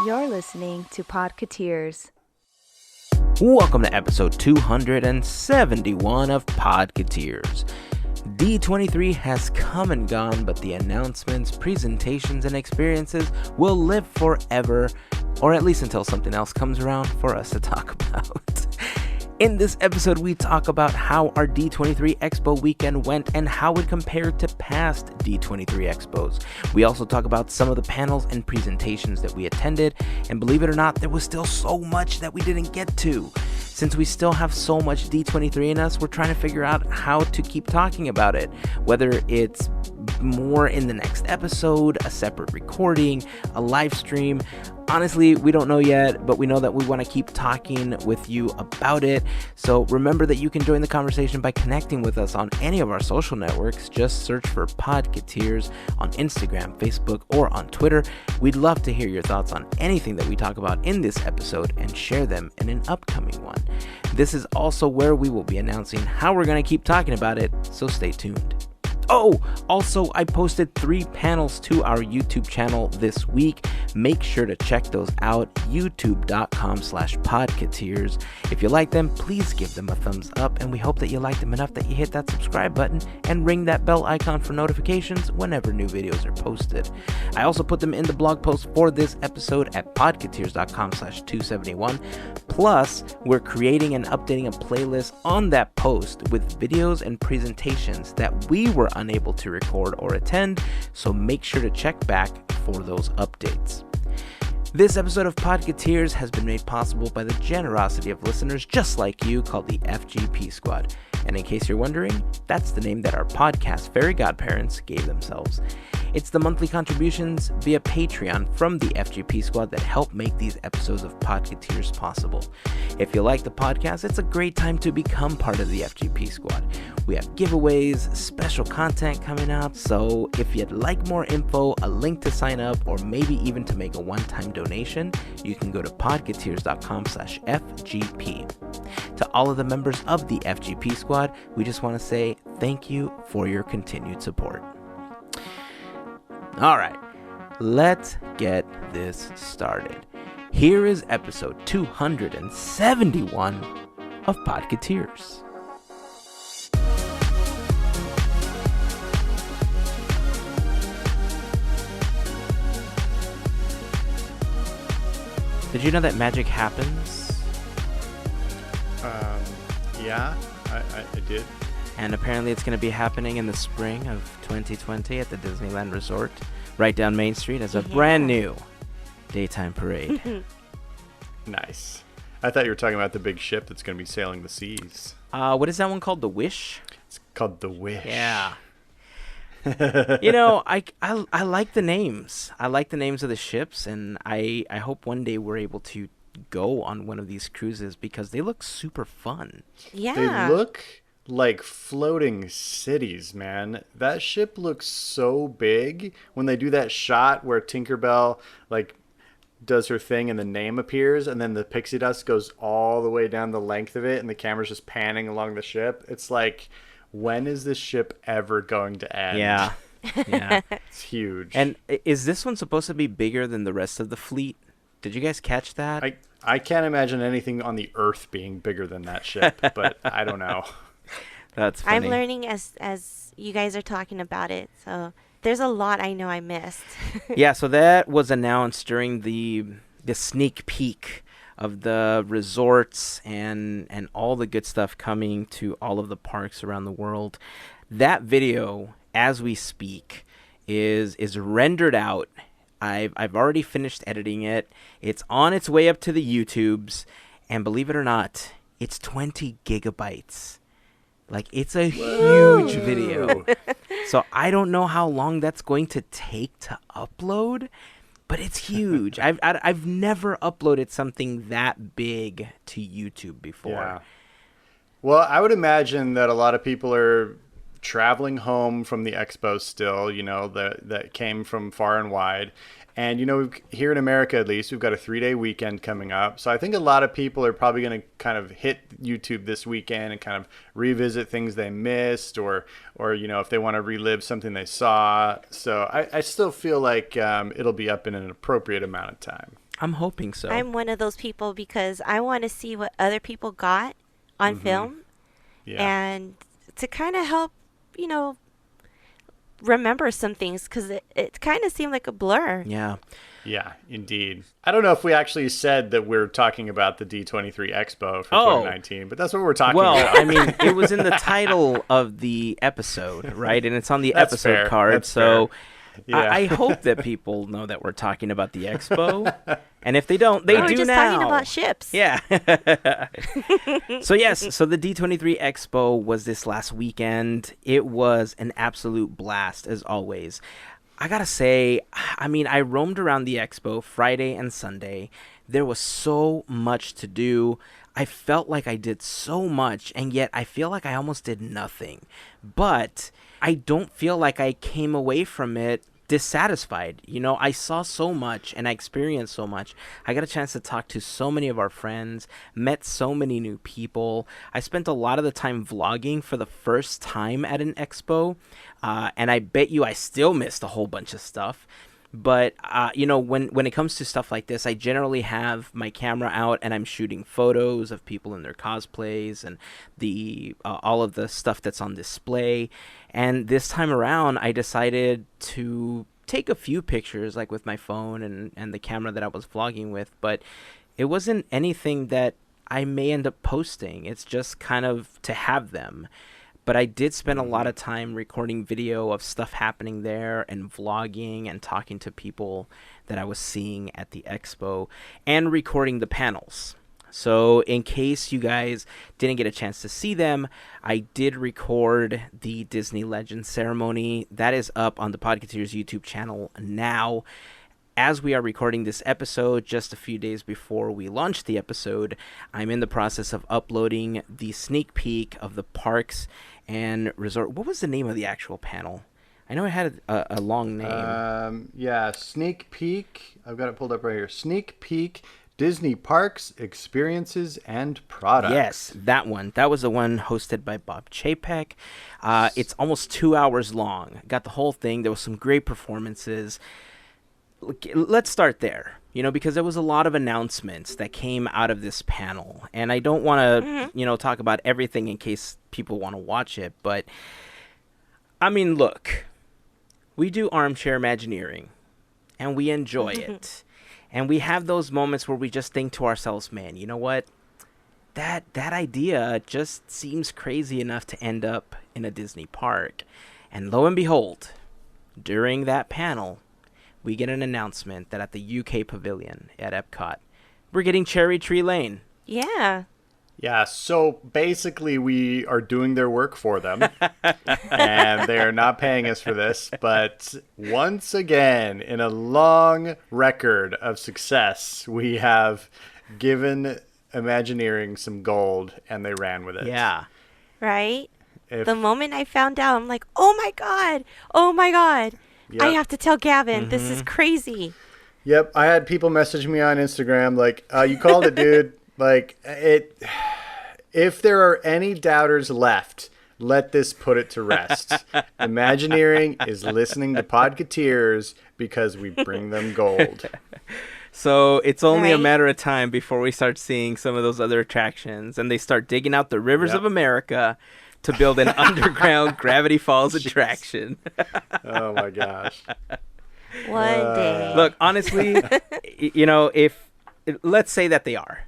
You're listening to Podketeers. Welcome to episode 271 of Podketeers. D23 has come and gone, but the announcements, presentations, and experiences will live forever, or at least until something else comes around for us to talk about. In this episode, we talk about how our D23 Expo weekend went and how it compared to past D23 Expos. We also talk about some of the panels and presentations that we attended, and believe it or not, there was still so much that we didn't get to. Since we still have so much D23 in us, we're trying to figure out how to keep talking about it, whether it's more in the next episode, a separate recording, a live stream. Honestly, we don't know yet, but we know that we want to keep talking with you about it. So remember that you can join the conversation by connecting with us on any of our social networks. Just search for Podketeers on Instagram, Facebook, or on Twitter. We'd love to hear your thoughts on anything that we talk about in this episode and share them in an upcoming one. This is also where we will be announcing how we're going to keep talking about it, so stay tuned. Oh, also, I posted 3 panels to our YouTube channel this week. Make sure to check those out, youtube.com/Podketeers. If you like them, please give them a thumbs up, and we hope that you like them enough that you hit that subscribe button and ring that bell icon for notifications whenever new videos are posted. I also put them in the blog post for this episode at podketeers.com/271. Plus, we're creating and updating a playlist on that post with videos and presentations that we were unable to record or attend, so make sure to check back for those updates. This episode of Podketeers has been made possible by the generosity of listeners just like you, called the FGP Squad. And in case you're wondering, that's the name that our podcast Fairy Godparents gave themselves. It's the monthly contributions via Patreon from the FGP Squad that help make these episodes of Podketeers possible. If you like the podcast, it's a great time to become part of the FGP Squad. We have giveaways, special content coming out, so if you'd like more info, a link to sign up, or maybe even to make a one-time donation, you can go to podketeers.com/FGP. To all of the members of the FGP Squad, we just want to say thank you for your continued support. All right, let's get this started. Here is episode 271 of Podketeers. Did you know that magic happens? Yeah, I did. And apparently it's going to be happening in the spring of 2020 at the Disneyland Resort, right down Main Street, as a brand new daytime parade. Nice. I thought you were talking about the big ship that's going to be sailing the seas. What is that one called? The Wish? It's called the Wish. Yeah. You know, I like the names. I like the names of the ships, and I hope one day we're able to go on one of these cruises because they look super fun. Yeah. They look like floating cities, man. That ship looks so big. When they do that shot where Tinkerbell does her thing and the name appears, and then the pixie dust goes all the way down the length of it, and the camera's just panning along the ship. It's like, when is this ship ever going to end? Yeah. Yeah. It's huge. And is this one supposed to be bigger than the rest of the fleet? Did you guys catch that? I can't imagine anything on the Earth being bigger than that ship, but I don't know. That's funny. I'm learning as you guys are talking about it, so there's a lot I know I missed. Yeah, so that was announced during the sneak peek of the resorts and all the good stuff coming to all of the parks around the world. That video, as we speak, is rendered out. I've already finished editing it. It's on its way up to the YouTubes, and believe it or not, it's 20 gigabytes. Like, it's a huge video. So I don't know how long that's going to take to upload, but it's huge. I've never uploaded something that big to YouTube before. Yeah. Well, I would imagine that a lot of people are traveling home from the expo still, you know, that came from far and wide. And, you know, here in America, at least, we've got a 3-day weekend coming up. So I think a lot of people are probably going to kind of hit YouTube this weekend and kind of revisit things they missed or you know, if they want to relive something they saw. So I still feel like it'll be up in an appropriate amount of time. I'm hoping so. I'm one of those people because I want to see what other people got on film and to kind of help, remember some things because it kind of seemed like a blur. Yeah. Yeah, indeed. I don't know if we actually said that we're talking about the D23 Expo for 2019, but that's what we're talking about. Well, I mean, it was in the title of the episode, right? And it's on the That's episode fair. card. That's So Yeah. I hope that people know that we're talking about the expo. And if they don't, they We're do just now. talking about ships. Yeah. So the D23 Expo was this last weekend. It was an absolute blast as always. I gotta say, I mean, I roamed around the expo Friday and Sunday. There was so much to do. I felt like I did so much, and yet I feel like I almost did nothing. But I don't feel like I came away from it dissatisfied. I saw so much and I experienced so much. I got a chance to talk to so many of our friends, met so many new people. I spent a lot of the time vlogging for the first time at an expo, and I bet you I still missed a whole bunch of stuff. But when it comes to stuff like this, I generally have my camera out and I'm shooting photos of people in their cosplays and the all of the stuff that's on display. And this time around, I decided to take a few pictures, like with my phone and the camera that I was vlogging with. But it wasn't anything that I may end up posting. It's just kind of to have them. But I did spend a lot of time recording video of stuff happening there and vlogging and talking to people that I was seeing at the expo and recording the panels. So in case you guys didn't get a chance to see them, I did record the Disney Legends ceremony. That is up on the Podketeers YouTube channel now. As we are recording this episode, just a few days before we launch the episode, I'm in the process of uploading the sneak peek of the parks and resort. What was the name of the actual panel? I know it had a long name. Sneak peek. I've got it pulled up right here. Sneak peek, Disney Parks, Experiences, and Products. Yes, that one. That was the one hosted by Bob Chapek. It's almost 2 hours long. Got the whole thing. There was some great performances. Let's start there, because there was a lot of announcements that came out of this panel. And I don't want to, talk about everything in case people want to watch it. But, I mean, look, we do armchair Imagineering, and we enjoy it. And we have those moments where we just think to ourselves, man, you know what? That idea just seems crazy enough to end up in a Disney park. And lo and behold, during that panel, we get an announcement that at the UK Pavilion at Epcot, we're getting Cherry Tree Lane. Yeah. Yeah, so basically we are doing their work for them, and they are not paying us for this. But once again, in a long record of success, we have given Imagineering some gold, and they ran with it. Yeah. Right? The moment I found out, I'm like, oh my God. Yep. I have to tell Gavin, this is crazy. Yep, I had people message me on Instagram like, you called it, dude. Like, if there are any doubters left, let this put it to rest. Imagineering is listening to Podketeers because we bring them gold. So it's only a Right. matter of time before we start seeing some of those other attractions, and they start digging out the rivers of America to build an underground Gravity Falls attraction. Oh, my gosh. One day. Look, honestly, if let's say that they are,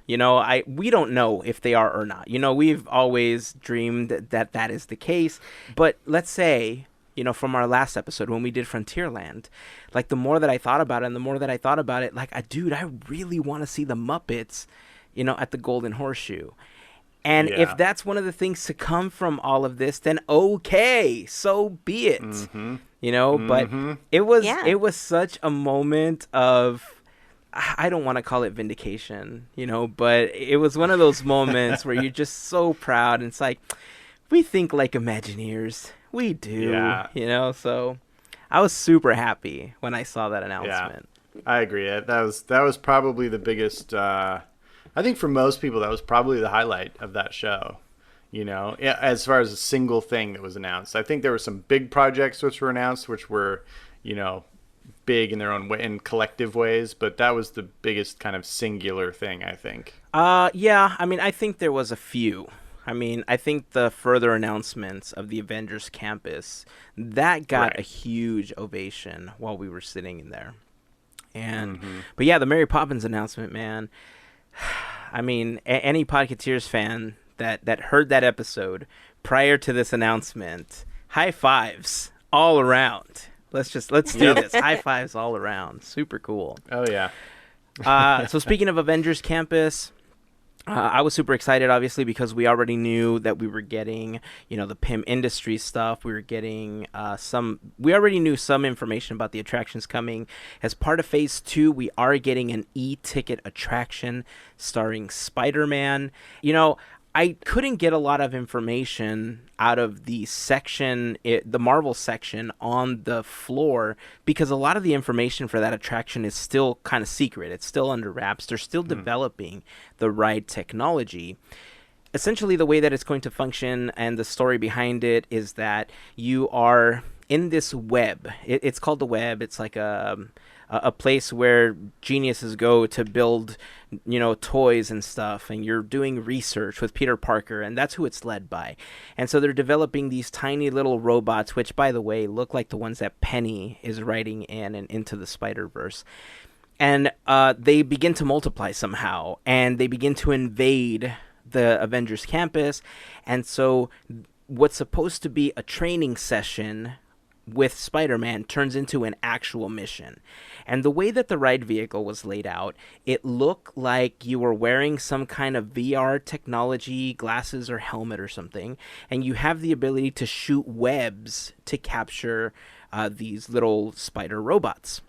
we don't know if they are or not. We've always dreamed that is the case. But let's say, from our last episode when we did Frontierland, like the more that I thought about it, like, dude, I really want to see the Muppets, at the Golden Horseshoe. And if that's one of the things to come from all of this, then okay, so be it. But it was such a moment of, I don't want to call it vindication, but it was one of those moments where you're just so proud. And it's like, we think like Imagineers. We do, so I was super happy when I saw that announcement. Yeah, I agree. That was probably the biggest, I think for most people, that was probably the highlight of that show, as far as a single thing that was announced. I think there were some big projects which were announced, which were, big in their own way, in collective ways, but that was the biggest kind of singular thing, I think. Yeah, I mean, I think there was a few. I mean, I think the further announcements of the Avengers Campus, that got a huge ovation while we were sitting in there. And but yeah, the Mary Poppins announcement, man. I mean, any Podketeers fan that heard that episode prior to this announcement, high fives all around. Let's do this. High fives all around. Super cool. Oh yeah. So speaking of Avengers Campus, I was super excited, obviously, because we already knew that we were getting, the PIM Industries stuff. We were getting we already knew some information about the attractions coming. As part of Phase 2, we are getting an e-ticket attraction starring Spider-Man. I couldn't get a lot of information out of the section, the Marvel section on the floor, because a lot of the information for that attraction is still kind of secret. It's still under wraps. They're still developing the ride technology. Essentially, the way that it's going to function and the story behind it is that you are in this web. It's called the web. It's like a place where geniuses go to build, toys and stuff, and you're doing research with Peter Parker, and that's who it's led by. And so they're developing these tiny little robots, which, by the way, look like the ones that Penny is riding in and Into the Spider-Verse. And they begin to multiply somehow, and they begin to invade the Avengers Campus. And so what's supposed to be a training session with Spider-Man turns into an actual mission. And the way that the ride vehicle was laid out, it looked like you were wearing some kind of VR technology, glasses or helmet or something, and you have the ability to shoot webs to capture these little spider robots.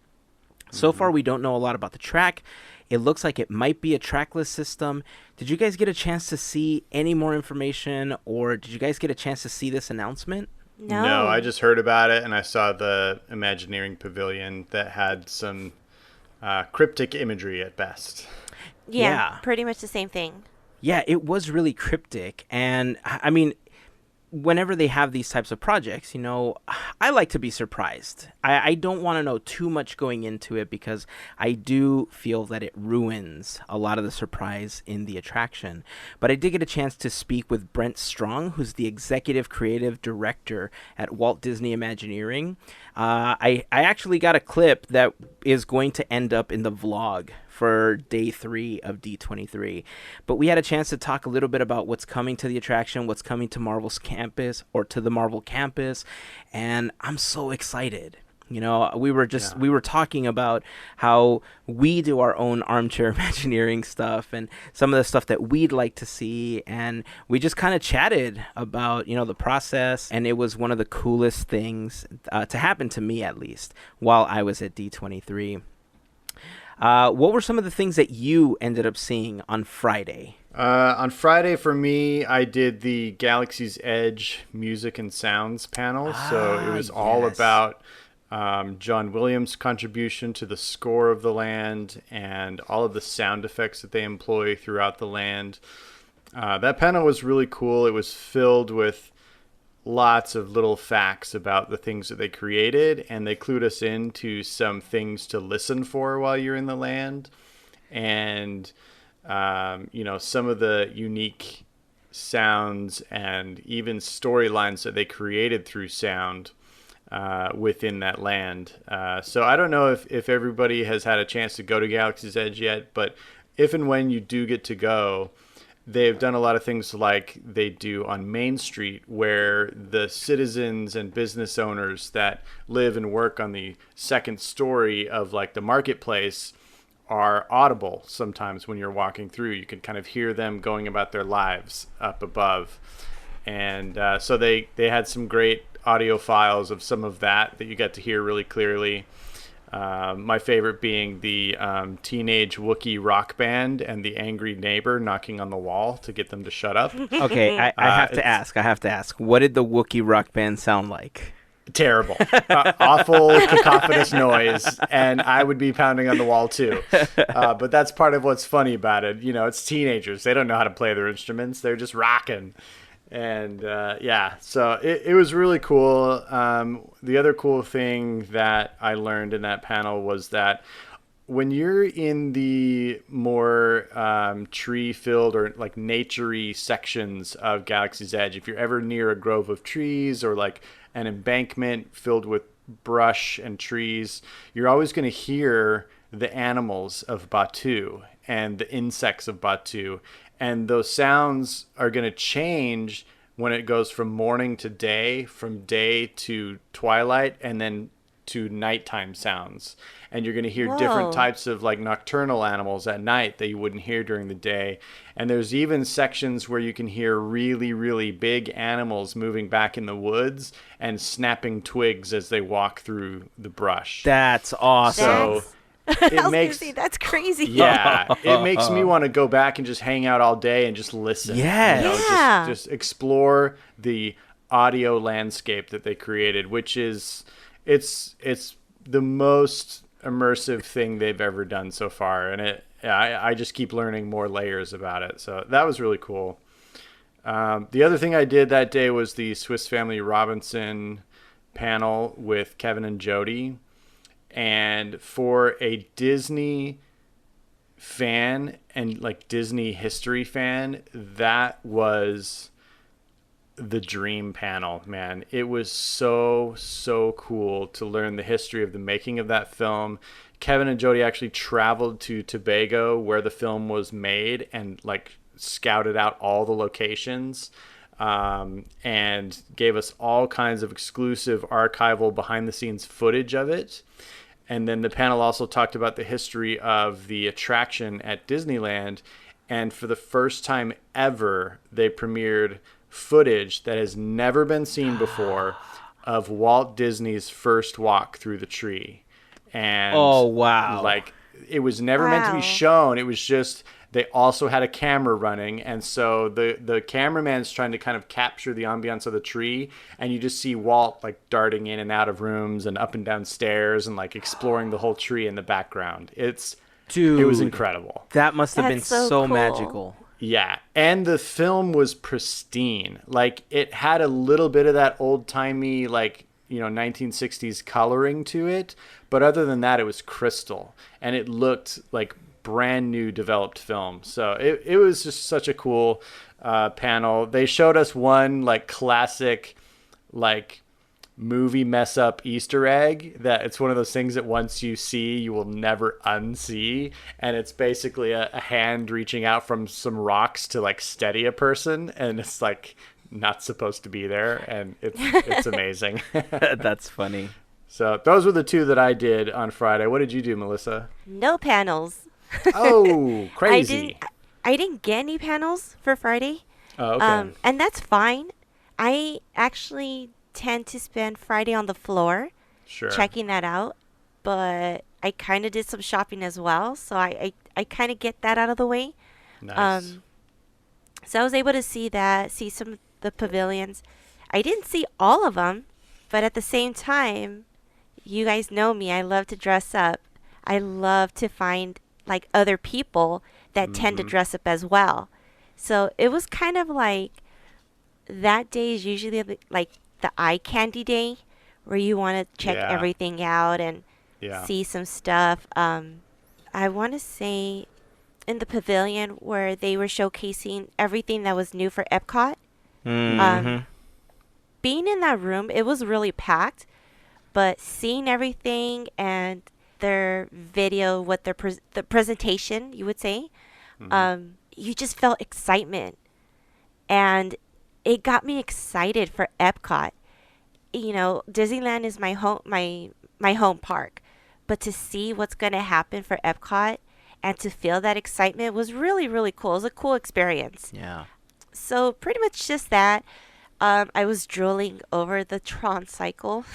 So far, we don't know a lot about the track. It looks like it might be a trackless system. Did you guys get a chance to see any more information, or did you guys get a chance to see this announcement? No, I just heard about it, and I saw the Imagineering Pavilion that had some cryptic imagery at best. Yeah, pretty much the same thing. Yeah, it was really cryptic, and I mean, whenever they have these types of projects, I like to be surprised. I don't want to know too much going into it, because I do feel that it ruins a lot of the surprise in the attraction. But I did get a chance to speak with Brent Strong, who's the executive creative director at Walt Disney Imagineering. I actually got a clip that is going to end up in the vlog for day 3 of D23. But we had a chance to talk a little bit about what's coming to the attraction, what's coming to Marvel's campus, or to the Marvel campus, and I'm so excited. We were talking about how we do our own armchair Imagineering stuff and some of the stuff that we'd like to see, and we just kind of chatted about, the process, and it was one of the coolest things to happen to me, at least, while I was at D23. What were some of the things that you ended up seeing on Friday? On Friday, for me, I did the Galaxy's Edge music and sounds panel. So it was all about John Williams' contribution to the score of the land and all of the sound effects that they employ throughout the land. That panel was really cool. It was filled with lots of little facts about the things that they created, and they clued us into some things to listen for while you're in the land, and some of the unique sounds and even storylines that they created through sound within that land. So I don't know if everybody has had a chance to go to Galaxy's Edge yet, but if and when you do get to go, they've done a lot of things like they do on Main Street, where the citizens and business owners that live and work on the second story of like the marketplace are audible sometimes when you're walking through. You can kind of hear them going about their lives up above. And so they had some great audio files of some of that you got to hear really clearly. My favorite being the teenage Wookiee rock band and the angry neighbor knocking on the wall to get them to shut up. Okay, I have to ask. What did the Wookiee rock band sound like? Terrible. Awful, cacophonous noise, and I would be pounding on the wall too. But that's part of what's funny about it. It's teenagers. They don't know how to play their instruments. They're just rocking. And so it was really cool. The other cool thing that I learned in that panel was that when you're in the more tree-filled or like nature-y sections of Galaxy's Edge, if you're ever near a grove of trees or like an embankment filled with brush and trees, you're always going to hear the animals of Batuu and the insects of Batuu. And those sounds are going to change when it goes from morning to day, from day to twilight, and then to nighttime sounds. And you're going to hear different types of like nocturnal animals at night that you wouldn't hear during the day. And there's even sections where you can hear really, really big animals moving back in the woods and snapping twigs as they walk through the brush. That's awesome. So it makes that's crazy. Yeah, it makes me want to go back and just hang out all day and just listen. Yeah, just explore the audio landscape that they created, which is it's the most immersive thing they've ever done so far, and I just keep learning more layers about it. So that was really cool. The other thing I did that day was the Swiss Family Robinson panel with Kevin and Jody. And for a Disney fan and like Disney history fan, that was the dream panel, man. It was so cool to learn the history of the making of that film. Kevin and Jody actually traveled to Tobago where the film was made and like scouted out all the locations, and gave us all kinds of exclusive archival behind the scenes footage of it. And then the panel also talked about the history of the attraction at Disneyland. And for the first time ever, they premiered footage that has never been seen before of Walt Disney's first walk through the tree. And oh, wow. Like, it was never meant to be shown. It was just, they also had a camera running. And so the cameraman's trying to kind of capture the ambiance of the tree. And you just see Walt like darting in and out of rooms and up and down stairs and like exploring the whole tree in the background. It was incredible. That must have been so cool. magical. Yeah. And the film was pristine. Like, it had a little bit of that old timey, like, 1960s coloring to it. But other than that, it was crystal. And it looked like brand new developed film. So it was just such a cool panel. They showed us one like classic like movie mess up Easter egg that it's one of those things that once you see you will never unsee, and it's basically a hand reaching out from some rocks to like steady a person, and it's like not supposed to be there, and it's amazing. That's funny. So those were the two that I did on Friday. What did you do, Melissa? No panels. Oh, crazy. I didn't get any panels for Friday. Oh, okay. And that's fine. I actually tend to spend Friday on the floor checking that out. But I kind of did some shopping as well. So I kind of get that out of the way. Nice. So I was able to see some of the pavilions. I didn't see all of them. But at the same time, you guys know me. I love to dress up. I love to find like other people that tend to dress up as well. So it was kind of like that day is usually like the eye candy day where you want to check everything out and see some stuff. I want to say in the pavilion where they were showcasing everything that was new for Epcot. Being in that room, it was really packed, but seeing everything and their video, the presentation, you would say, you just felt excitement, and it got me excited for Epcot. Disneyland is my home park, but to see what's going to happen for Epcot and to feel that excitement was really, really cool. It was a cool experience. Yeah. So pretty much just that. I was drooling over the Tron cycle.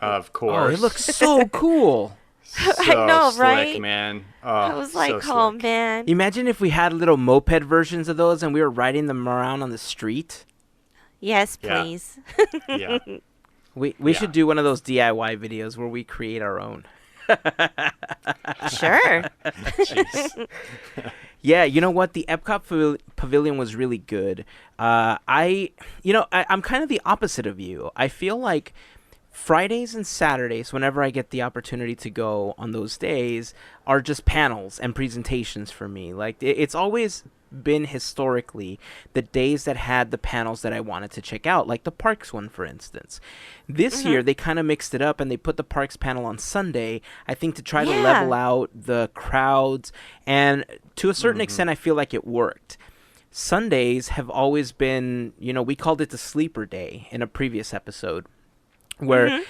Of course. Oh, it looks so cool. I know, slick, right? Man. Oh, I was like, so oh, man. Imagine if we had little moped versions of those and we were riding them around on the street. Yes, please. Yeah. We should do one of those DIY videos where we create our own. Sure. Jeez. Yeah, you know what? The Epcot pavilion was really good. I'm kind of the opposite of you. I feel like Fridays and Saturdays, whenever I get the opportunity to go on those days, are just panels and presentations for me. Like, it's always been historically the days that had the panels that I wanted to check out, like the parks one, for instance. This year, they kind of mixed it up and they put the parks panel on Sunday, I think, to try to level out the crowds. And to a certain extent, I feel like it worked. Sundays have always been, we called it the sleeper day in a previous episode, where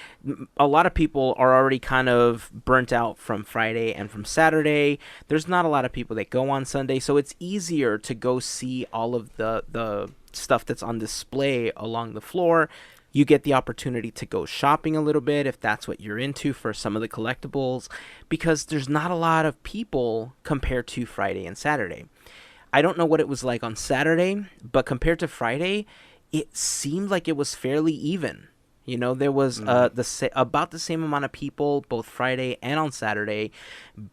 a lot of people are already kind of burnt out from Friday and from Saturday. There's not a lot of people that go on Sunday, so it's easier to go see all of the stuff that's on display along the floor. You get the opportunity to go shopping a little bit if that's what you're into for some of the collectibles, because there's not a lot of people compared to Friday and Saturday. I don't know what it was like on Saturday, but compared to Friday, it seemed like it was fairly even. There was about the same amount of people both Friday and on Saturday,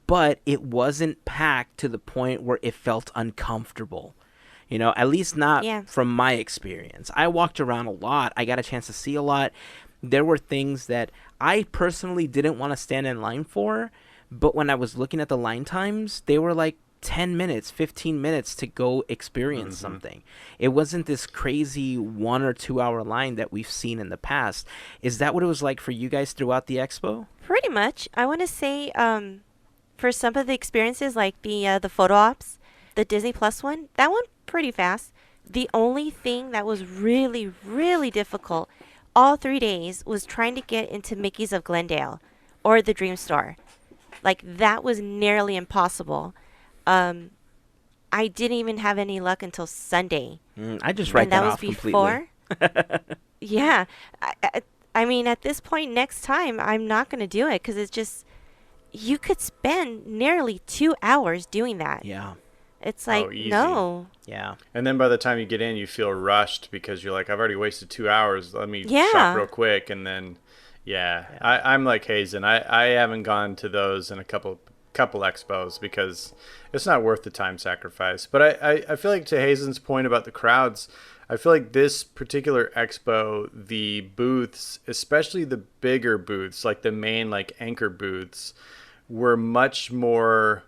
but it wasn't packed to the point where it felt uncomfortable. At least not from my experience. I walked around a lot. I got a chance to see a lot. There were things that I personally didn't want to stand in line for, but when I was looking at the line times, they were like 10 minutes, 15 minutes to go experience something. It wasn't this crazy 1 or 2 hour line that we've seen in the past. Is that what it was like for you guys throughout the expo? Pretty much. I want to say for some of the experiences, like the photo ops, the Disney Plus one, that went pretty fast. The only thing that was really, really difficult all 3 days was trying to get into Mickey's of Glendale or the Dream Store. Like, that was nearly impossible. I didn't even have any luck until Sunday. I just write that off completely. Yeah. I mean, at this point, next time, I'm not going to do it because it's just, you could spend nearly 2 hours doing that. Yeah. It's like, no. Yeah. And then by the time you get in, you feel rushed because you're like, I've already wasted 2 hours. Let me shop real quick. And then, I'm like Heyzen. I haven't gone to those in a couple expos because it's not worth the time sacrifice. But I feel like, to Heyzen's point about the crowds, I feel like this particular expo, the booths, especially the bigger booths, like the main like anchor booths, were much more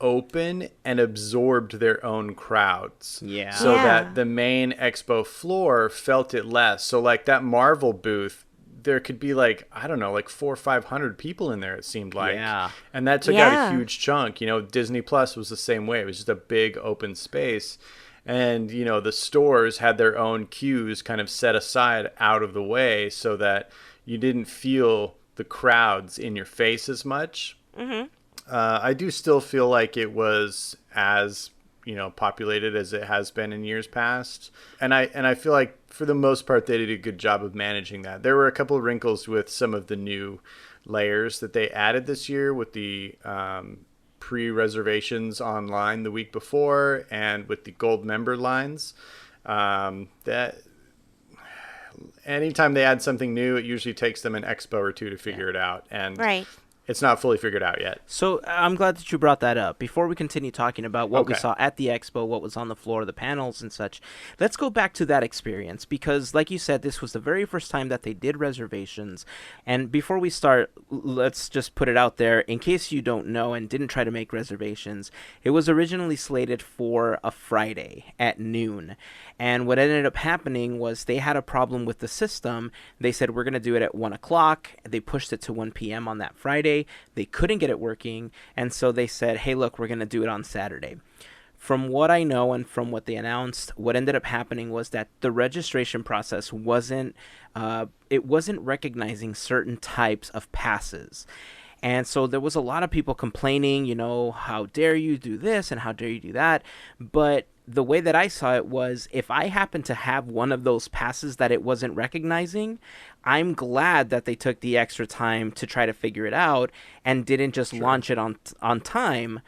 open and absorbed their own crowds. Yeah. So that the main expo floor felt it less. So like that Marvel booth, there could be like, I don't know, like 400 or 500 people in there, it seemed like. Yeah. And that took out a huge chunk. Disney Plus was the same way. It was just a big open space. And, the stores had their own queues kind of set aside out of the way so that you didn't feel the crowds in your face as much. I do still feel like it was as populated as it has been in years past, and I feel like for the most part they did a good job of managing that. There were a couple of wrinkles with some of the new layers that they added this year with the pre-reservations online the week before and with the gold member lines. That anytime they add something new, it usually takes them an expo or two to figure it out, and it's not fully figured out yet. So I'm glad that you brought that up. Before we continue talking about what we saw at the expo, what was on the floor, the panels and such, let's go back to that experience because, like you said, this was the very first time that they did reservations. And before we start, let's just put it out there. In case you don't know and didn't try to make reservations, it was originally slated for a Friday at noon. And what ended up happening was they had a problem with the system. They said, we're going to do it at 1 o'clock. They pushed it to 1 p.m. on that Friday. They couldn't get it working, and so they said, hey, look, we're going to do it on Saturday. From what I know and from what they announced, what ended up happening was that the registration process wasn't recognizing certain types of passes. And so there was a lot of people complaining, how dare you do this and how dare you do that. But the way that I saw it was, if I happen to have one of those passes that it wasn't recognizing, I'm glad that they took the extra time to try to figure it out and didn't just launch it on time,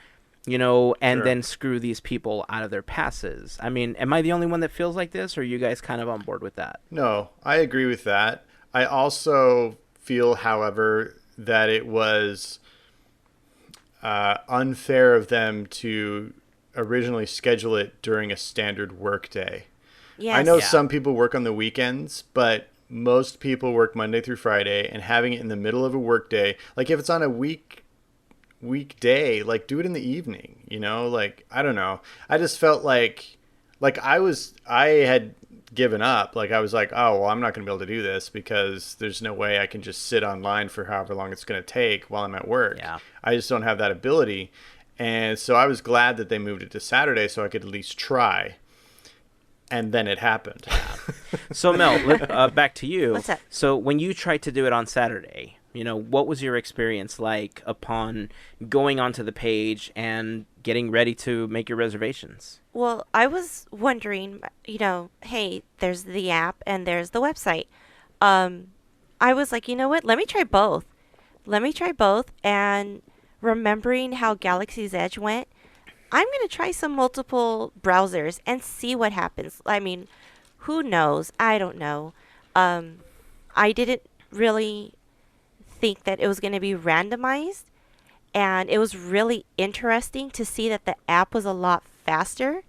and then screw these people out of their passes. I mean, am I the only one that feels like this, or are you guys kind of on board with that? No, I agree with that. I also feel, however, that it was unfair of them to originally schedule it during a standard work day. Yes. I know Yeah. some people work on the weekends, but most people work Monday through Friday, and having it in the middle of a work day, like if it's on a weekday, like do it in the evening, like I don't know. I just felt like I had given up. Like I was like, oh, well, I'm not going to be able to do this because there's no way I can just sit online for however long it's going to take while I'm at work. Yeah. I just don't have that ability. And so I was glad that they moved it to Saturday so I could at least try. And then it happened. So Mel, back to you. What's up? So when you tried to do it on Saturday, what was your experience like upon going onto the page and getting ready to make your reservations? Well, I was wondering, hey, there's the app and there's the website. I was like, you know what? Let me try both. And remembering how Galaxy's Edge went, I'm going to try some multiple browsers and see what happens. I mean, who knows? I don't know. I didn't really think that it was going to be randomized. And it was really interesting to see that the app was a lot faster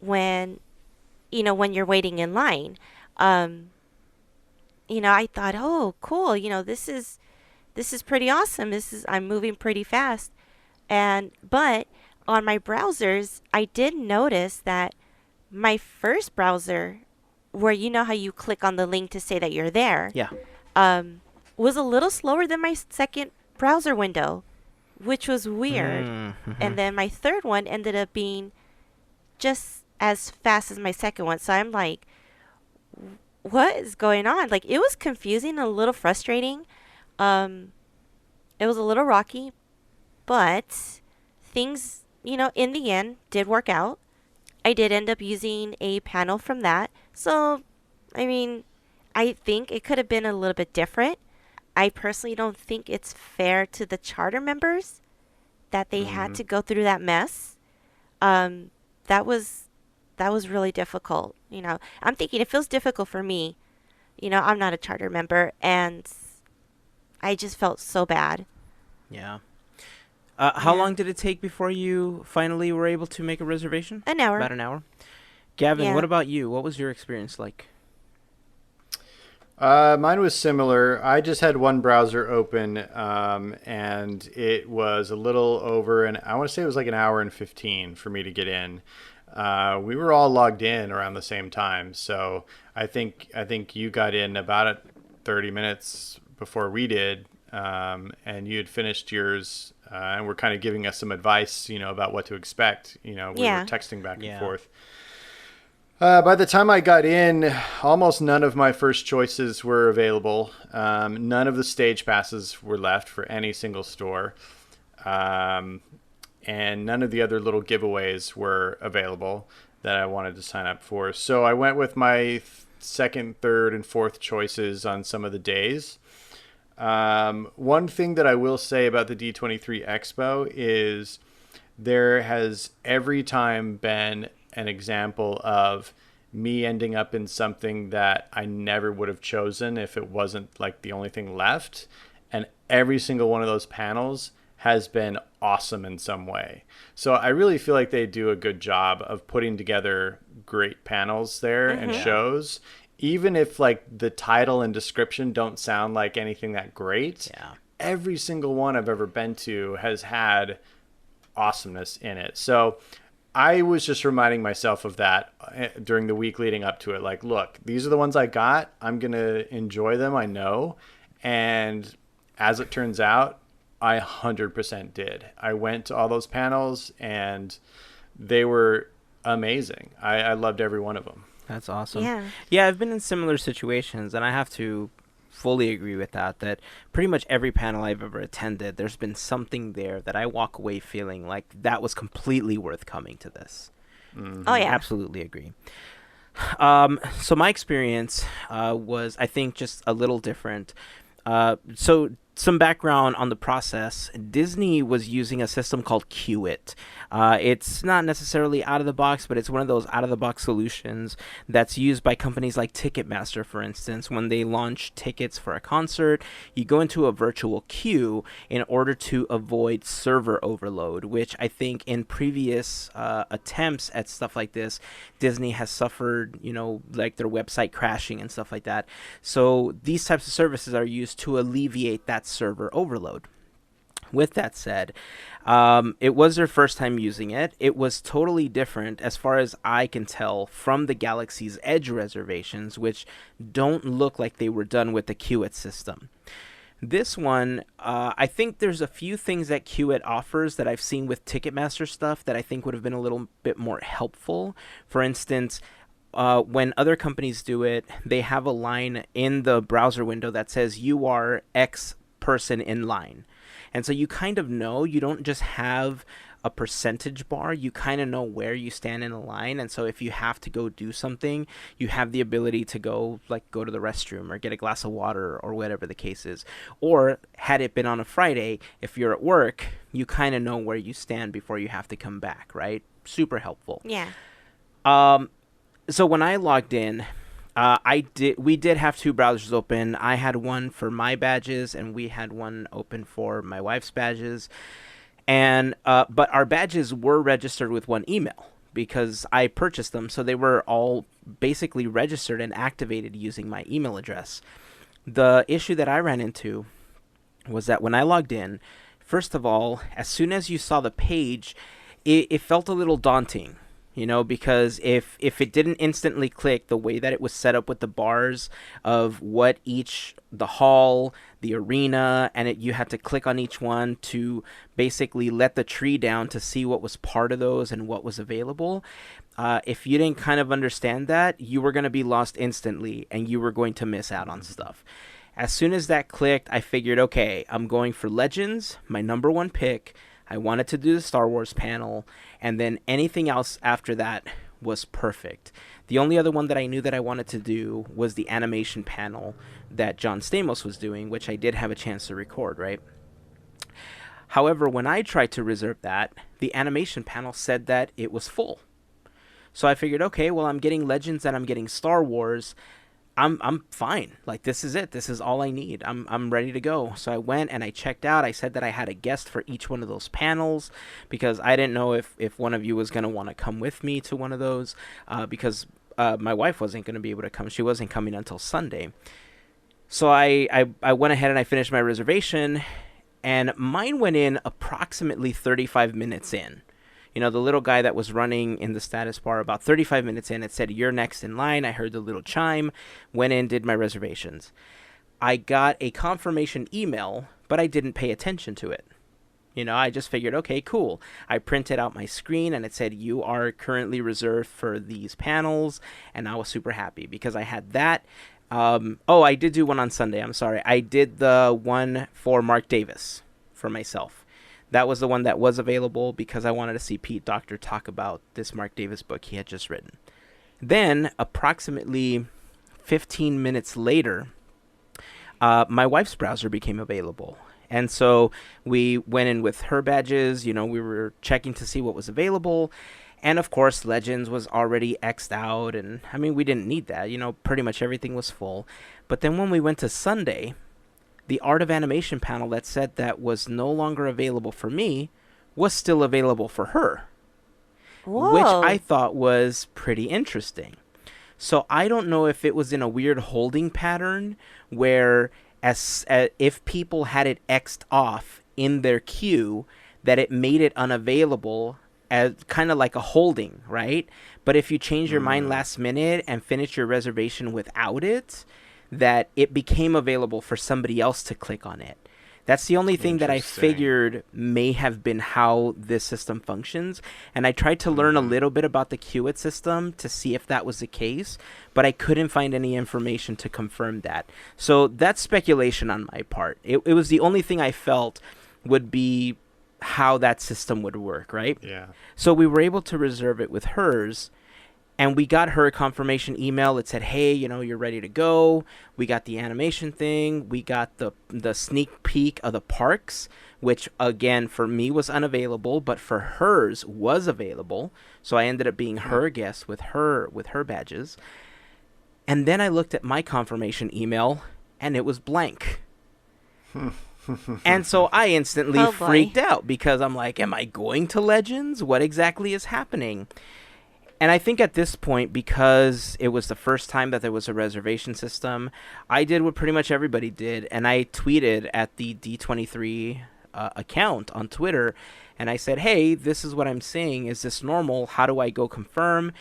when you're waiting in line. I thought, oh, cool. This is pretty awesome. I'm moving pretty fast. But on my browsers, I did notice that my first browser, where how you click on the link to say that you're there, Yeah. was a little slower than my second browser window, which was weird. Mm-hmm. And then my third one ended up being just as fast as my second one. So I'm like, what is going on? Like, it was confusing and a little frustrating. It was a little rocky, but things, in the end did work out. I did end up using a panel from that. So, I mean, I think it could have been a little bit different. I personally don't think it's fair to the charter members that they had to go through that mess. That was really difficult. I'm thinking it feels difficult for me. I'm not a charter member, and I just felt so bad. Yeah. How long did it take before you finally were able to make a reservation? An hour. About an hour. Gavin, Yeah. what about you? What was your experience like? Mine was similar. I just had one browser open, and it was a little over I want to say it was like an hour and 15 for me to get in. We were all logged in around the same time, so I think you got in about 30 minutes before we did, and you had finished yours, and were kind of giving us some advice, about what to expect. We were texting back and forth. By the time I got in, almost none of my first choices were available. None of the stage passes were left for any single store. And none of the other little giveaways were available that I wanted to sign up for. So I went with my second, third, and fourth choices on some of the days. One thing that I will say about the D23 Expo is there has every time been an example of me ending up in something that I never would have chosen if it wasn't like the only thing left. And every single one of those panels has been awesome in some way. So I really feel like they do a good job of putting together great panels there and shows, even if like the title and description don't sound like anything that great. Yeah. Every single one I've ever been to has had awesomeness in it. So I was just reminding myself of that during the week leading up to it. Like, look, these are the ones I got. I'm going to enjoy them, I know. And as it turns out, I 100% did. I went to all those panels, and they were amazing. I loved every one of them. That's awesome. Yeah. Yeah, I've been in similar situations, and I have to fully agree with that pretty much every panel I've ever attended, there's been something there that I walk away feeling like that was completely worth coming to this. Oh, yeah. Absolutely agree. So my experience was, I think, just a little different. So some background on the process. Disney was using a system called Qit. It's not necessarily out of the box, but it's one of those out of the box solutions that's used by companies like Ticketmaster, for instance. When they launch tickets for a concert, you go into a virtual queue in order to avoid server overload, which I think in previous attempts at stuff like this, Disney has suffered, like their website crashing and stuff like that. So these types of services are used to alleviate that server overload. With that said, it was their first time using it. It was totally different, as far as I can tell, from the Galaxy's Edge reservations, which don't look like they were done with the Qit system. This one, I think there's a few things that Qit offers that I've seen with Ticketmaster stuff that I think would have been a little bit more helpful. For instance, when other companies do it, they have a line in the browser window that says you are X person in line. And so you kind of know, you don't just have a percentage bar, you kind of know where you stand in the line. And so if you have to go do something, you have the ability to go to the restroom or get a glass of water or whatever the case is. Or had it been on a Friday, if you're at work, you kind of know where you stand before you have to come back, right? Super helpful. Yeah. So when I logged in, we did have two browsers open. I had one for my badges, and we had one open for my wife's badges. And but our badges were registered with one email because I purchased them, so they were all basically registered and activated using my email address. The issue that I ran into was that when I logged in, first of all, as soon as you saw the page, it felt a little daunting. Because if it didn't instantly click the way that it was set up with the bars of what the hall, the arena, and you had to click on each one to basically let the tree down to see what was part of those and what was available. If you didn't kind of understand that, you were going to be lost instantly and you were going to miss out on stuff. As soon as that clicked, I figured, okay, I'm going for Legends, my number one pick. I wanted to do the Star Wars panel, and then anything else after that was perfect. The only other one that I knew that I wanted to do was the animation panel that John Stamos was doing, which I did have a chance to record, right? However, when I tried to reserve that, the animation panel said that it was full. So I figured, okay, well, I'm getting Legends and I'm getting Star Wars. I'm fine. This is it. This is all I need. I'm ready to go. So I went and I checked out. I said that I had a guest for each one of those panels because I didn't know if one of you was going to want to come with me to one of those because my wife wasn't going to be able to come. She wasn't coming until Sunday. So I went ahead and I finished my reservation, and mine went in approximately 35 minutes in. The little guy that was running in the status bar, about 35 minutes in, it said, "You're next in line." I heard the little chime, went in, did my reservations. I got a confirmation email, but I didn't pay attention to it. I just figured, okay, cool. I printed out my screen, and it said, "You are currently reserved for these panels," and I was super happy because I had that. I did do one on Sunday. I'm sorry. I did the one for Mark Davis for myself. That was the one that was available because I wanted to see Pete Docter talk about this Mark Davis book he had just written. Then, approximately 15 minutes later, my wife's browser became available. And so we went in with her badges. We were checking to see what was available. And, of course, Legends was already X'd out. And, we didn't need that. Pretty much everything was full. But then when we went to Sunday, the Art of Animation panel that said that was no longer available for me was still available for her. Whoa. Which I thought was pretty interesting. So I don't know if it was in a weird holding pattern where if people had it X'd off in their queue, that it made it unavailable as kind of like a holding, right? But if you change your mind last minute and finish your reservation without it, that it became available for somebody else to click on it. That's the only thing that I figured may have been how this system functions. And I tried to learn a little bit about the Qit system to see if that was the case, but I couldn't find any information to confirm that. So that's speculation on my part. It was the only thing I felt would be how that system would work, right? Yeah. So we were able to reserve it with hers. And we got her a confirmation email that said, hey, you're ready to go. We got the animation thing. We got the sneak peek of the parks, which, again, for me was unavailable, but for hers was available. So I ended up being her guest with her badges. And then I looked at my confirmation email, and it was blank. And so I instantly freaked out because I'm like, am I going to Legends? What exactly is happening? And I think at this point, because it was the first time that there was a reservation system, I did what pretty much everybody did, and I tweeted at the D23 account on Twitter, and I said, hey, this is what I'm seeing. Is this normal? How do I go confirm?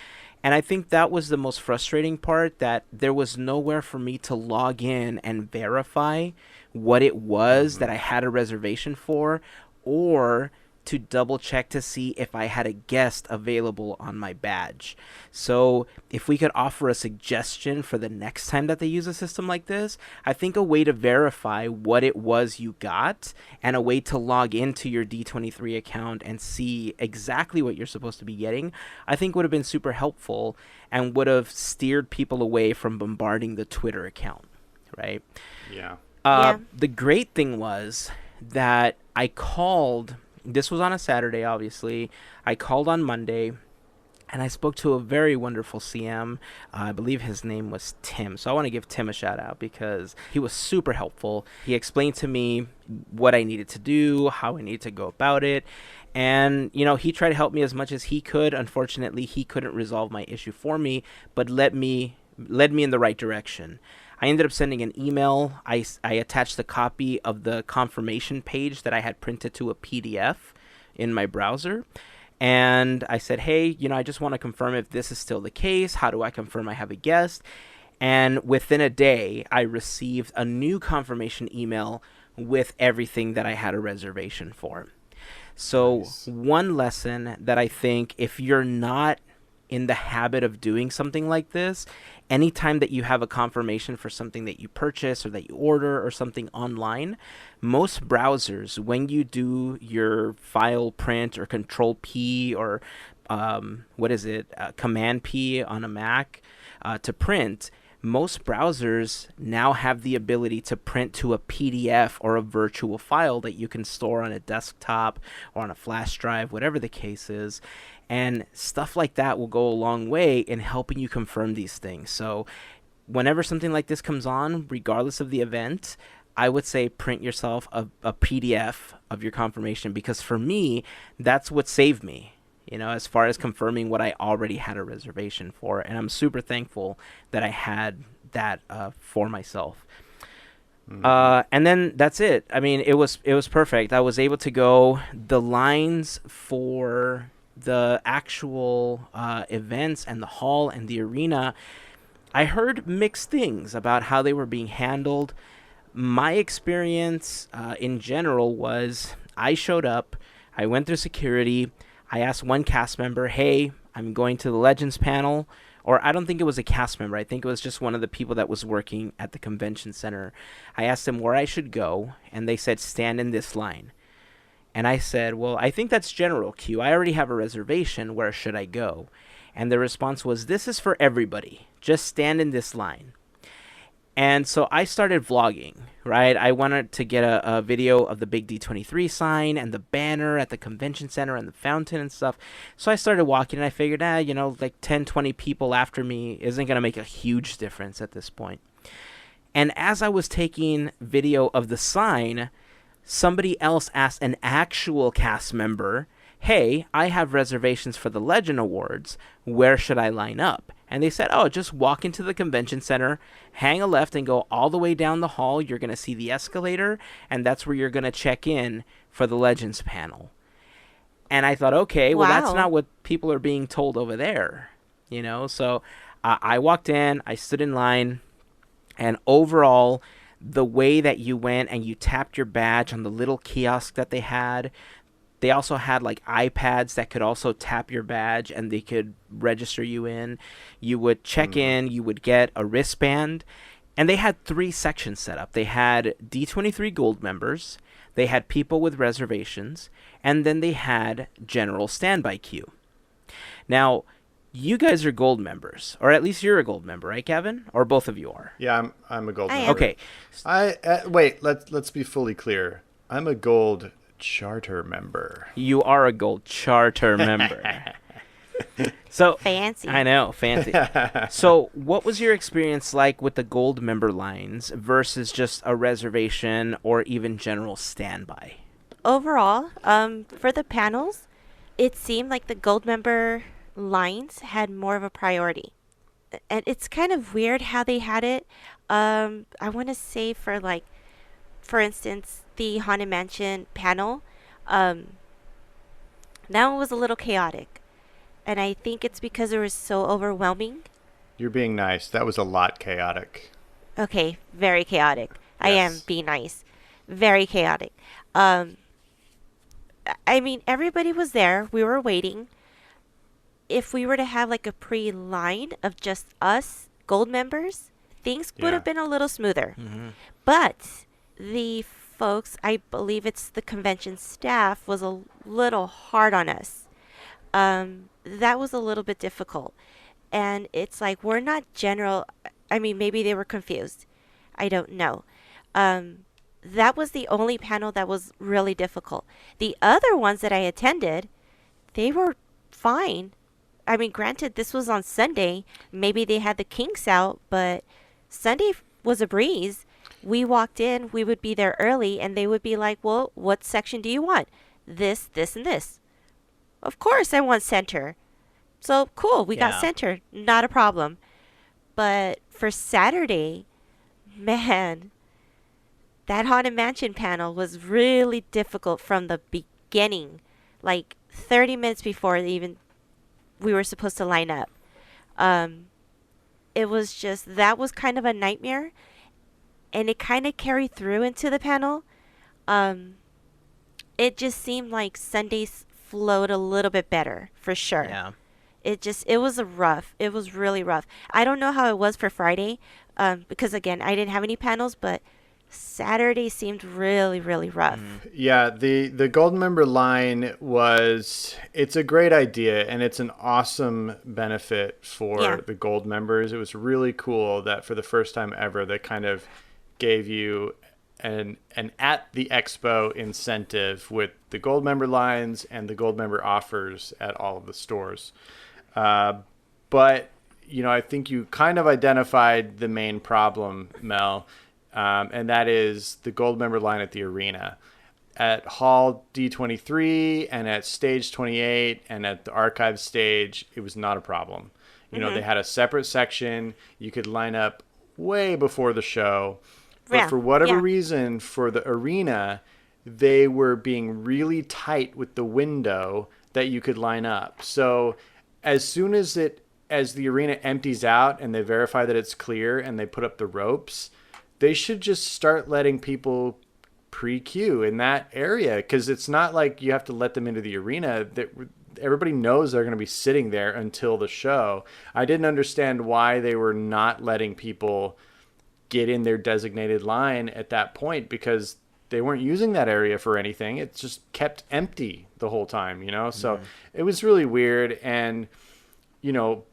And I think that was the most frustrating part, that there was nowhere for me to log in and verify what it was that I had a reservation for, or to double check to see if I had a guest available on my badge. So if we could offer a suggestion for the next time that they use a system like this, I think a way to verify what it was you got and a way to log into your D23 account and see exactly what you're supposed to be getting, I think would have been super helpful and would have steered people away from bombarding the Twitter account, right? Yeah. The great thing was that I called. This was on a Saturday, obviously. I called on Monday, and I spoke to a very wonderful CM. I believe his name was Tim. So I want to give Tim a shout out because he was super helpful. He explained to me what I needed to do, how I needed to go about it. And, he tried to help me as much as he could. Unfortunately, he couldn't resolve my issue for me, but led me in the right direction. I ended up sending an email. I attached a copy of the confirmation page that I had printed to a PDF in my browser. And I said, hey, I just want to confirm if this is still the case. How do I confirm I have a guest? And within a day, I received a new confirmation email with everything that I had a reservation for. So nice. One lesson that I think, if you're not in the habit of doing something like this, anytime that you have a confirmation for something that you purchase or that you order or something online, most browsers, when you do your file print or control P or command P on a Mac to print, most browsers now have the ability to print to a PDF or a virtual file that you can store on a desktop or on a flash drive, whatever the case is. And stuff like that will go a long way in helping you confirm these things. So whenever something like this comes on, regardless of the event, I would say print yourself a PDF of your confirmation, because for me, that's what saved me, as far as confirming what I already had a reservation for. And I'm super thankful that I had that for myself. And then that's it. I mean, it was perfect. I was able to go. The lines for the actual events and the hall and the arena, I heard mixed things about how they were being handled. My experience in general was, I showed up, I went through security, I asked one cast member, hey, I'm going to the Legends panel. Or I don't think it was a cast member, I think it was just one of the people that was working at the convention center. I asked them where I should go, and they said, stand in this line. And I said, well, I think that's general queue. I already have a reservation. Where should I go? And the response was, this is for everybody. Just stand in this line. And so I started vlogging, right? I wanted to get a video of the big D23 sign and the banner at the convention center and the fountain and stuff. So I started walking, and I figured, like 10, 20 people after me isn't going to make a huge difference at this point. And as I was taking video of the sign, somebody else asked an actual cast member, hey, I have reservations for the Legend Awards. Where should I line up? And they said, oh, just walk into the convention center, hang a left, and go all the way down the hall. You're going to see the escalator, and that's where you're going to check in for the Legends panel. And I thought, okay, well, that's not what people are being told over there, So I walked in, I stood in line, and overall, the way that you went and you tapped your badge on the little kiosk that they had, they also had like iPads that could also tap your badge and they could register you in. You would check in, you would get a wristband, and they had 3 sections set up. They had D23 Gold members, they had people with reservations, and then they had general standby queue. Now, You guys are gold members, or at least you're a gold member, right, Gavin? Or both of you are? Yeah, I'm a gold I am. member. Okay. Wait. Let's be fully clear. I'm a gold charter member. You are a gold charter member. So Fancy. I know, fancy. So what was your experience like with the gold member lines versus just a reservation or even general standby? Overall, for the panels, it seemed like the gold member lines had more of a priority. And it's kind of weird how they had it. I want to say for instance, the Haunted Mansion panel, that one was a little chaotic. And I think it's because it was so overwhelming. You're being nice. That was a lot chaotic. Okay, very chaotic. I am Yes. being nice. Very chaotic. I mean, everybody was there. We were waiting. If we were to have like a pre-line of just us gold members, things would have Yeah. been a little smoother. But the folks, I believe it's the convention staff, was a little hard on us. That was a little bit difficult. And it's like, we're not general. I mean, maybe they were confused. I don't know. That was the only panel that was really difficult. The other ones that I attended, they were fine. I mean, granted, this was on Sunday. Maybe they had the kinks out, but Sunday was a breeze. We walked in, we would be there early, and they would be like, well, what section do you want? This, this, and this. Of course, I want center. So, cool, we Yeah. got center. Not a problem. But for Saturday, man, that Haunted Mansion panel was really difficult from the beginning. Like 30 minutes before even we were supposed to line up. It was just, that was kind of a nightmare. And it kind of carried through into the panel. It just seemed like Sundays flowed a little bit better, for sure. Yeah. It was it was really rough. I don't know how it was for Friday, because again, I didn't have any panels, but Saturday seemed really, really rough. Yeah, the gold member line it's a great idea, and it's an awesome benefit for Yeah. the gold members. It was really cool that for the first time ever, they kind of gave you an at the expo incentive with the gold member lines and the gold member offers at all of the stores. But, I think you kind of identified the main problem, Mel, and that is the gold member line at the arena. At Hall D23 and at Stage 28 and at the archive stage, it was not a problem. They had a separate section. You could line up way before the show. But Yeah, for whatever yeah. reason, for the arena, they were being really tight with the window that you could line up. So as soon as the arena empties out and they verify that it's clear and they put up the ropes, they should just start letting people pre-queue in that area, because it's not like you have to let them into the arena. That everybody knows they're going to be sitting there until the show. I didn't understand why they were not letting people get in their designated line at that point, because they weren't using that area for anything. It just kept empty the whole time, So it was really weird. And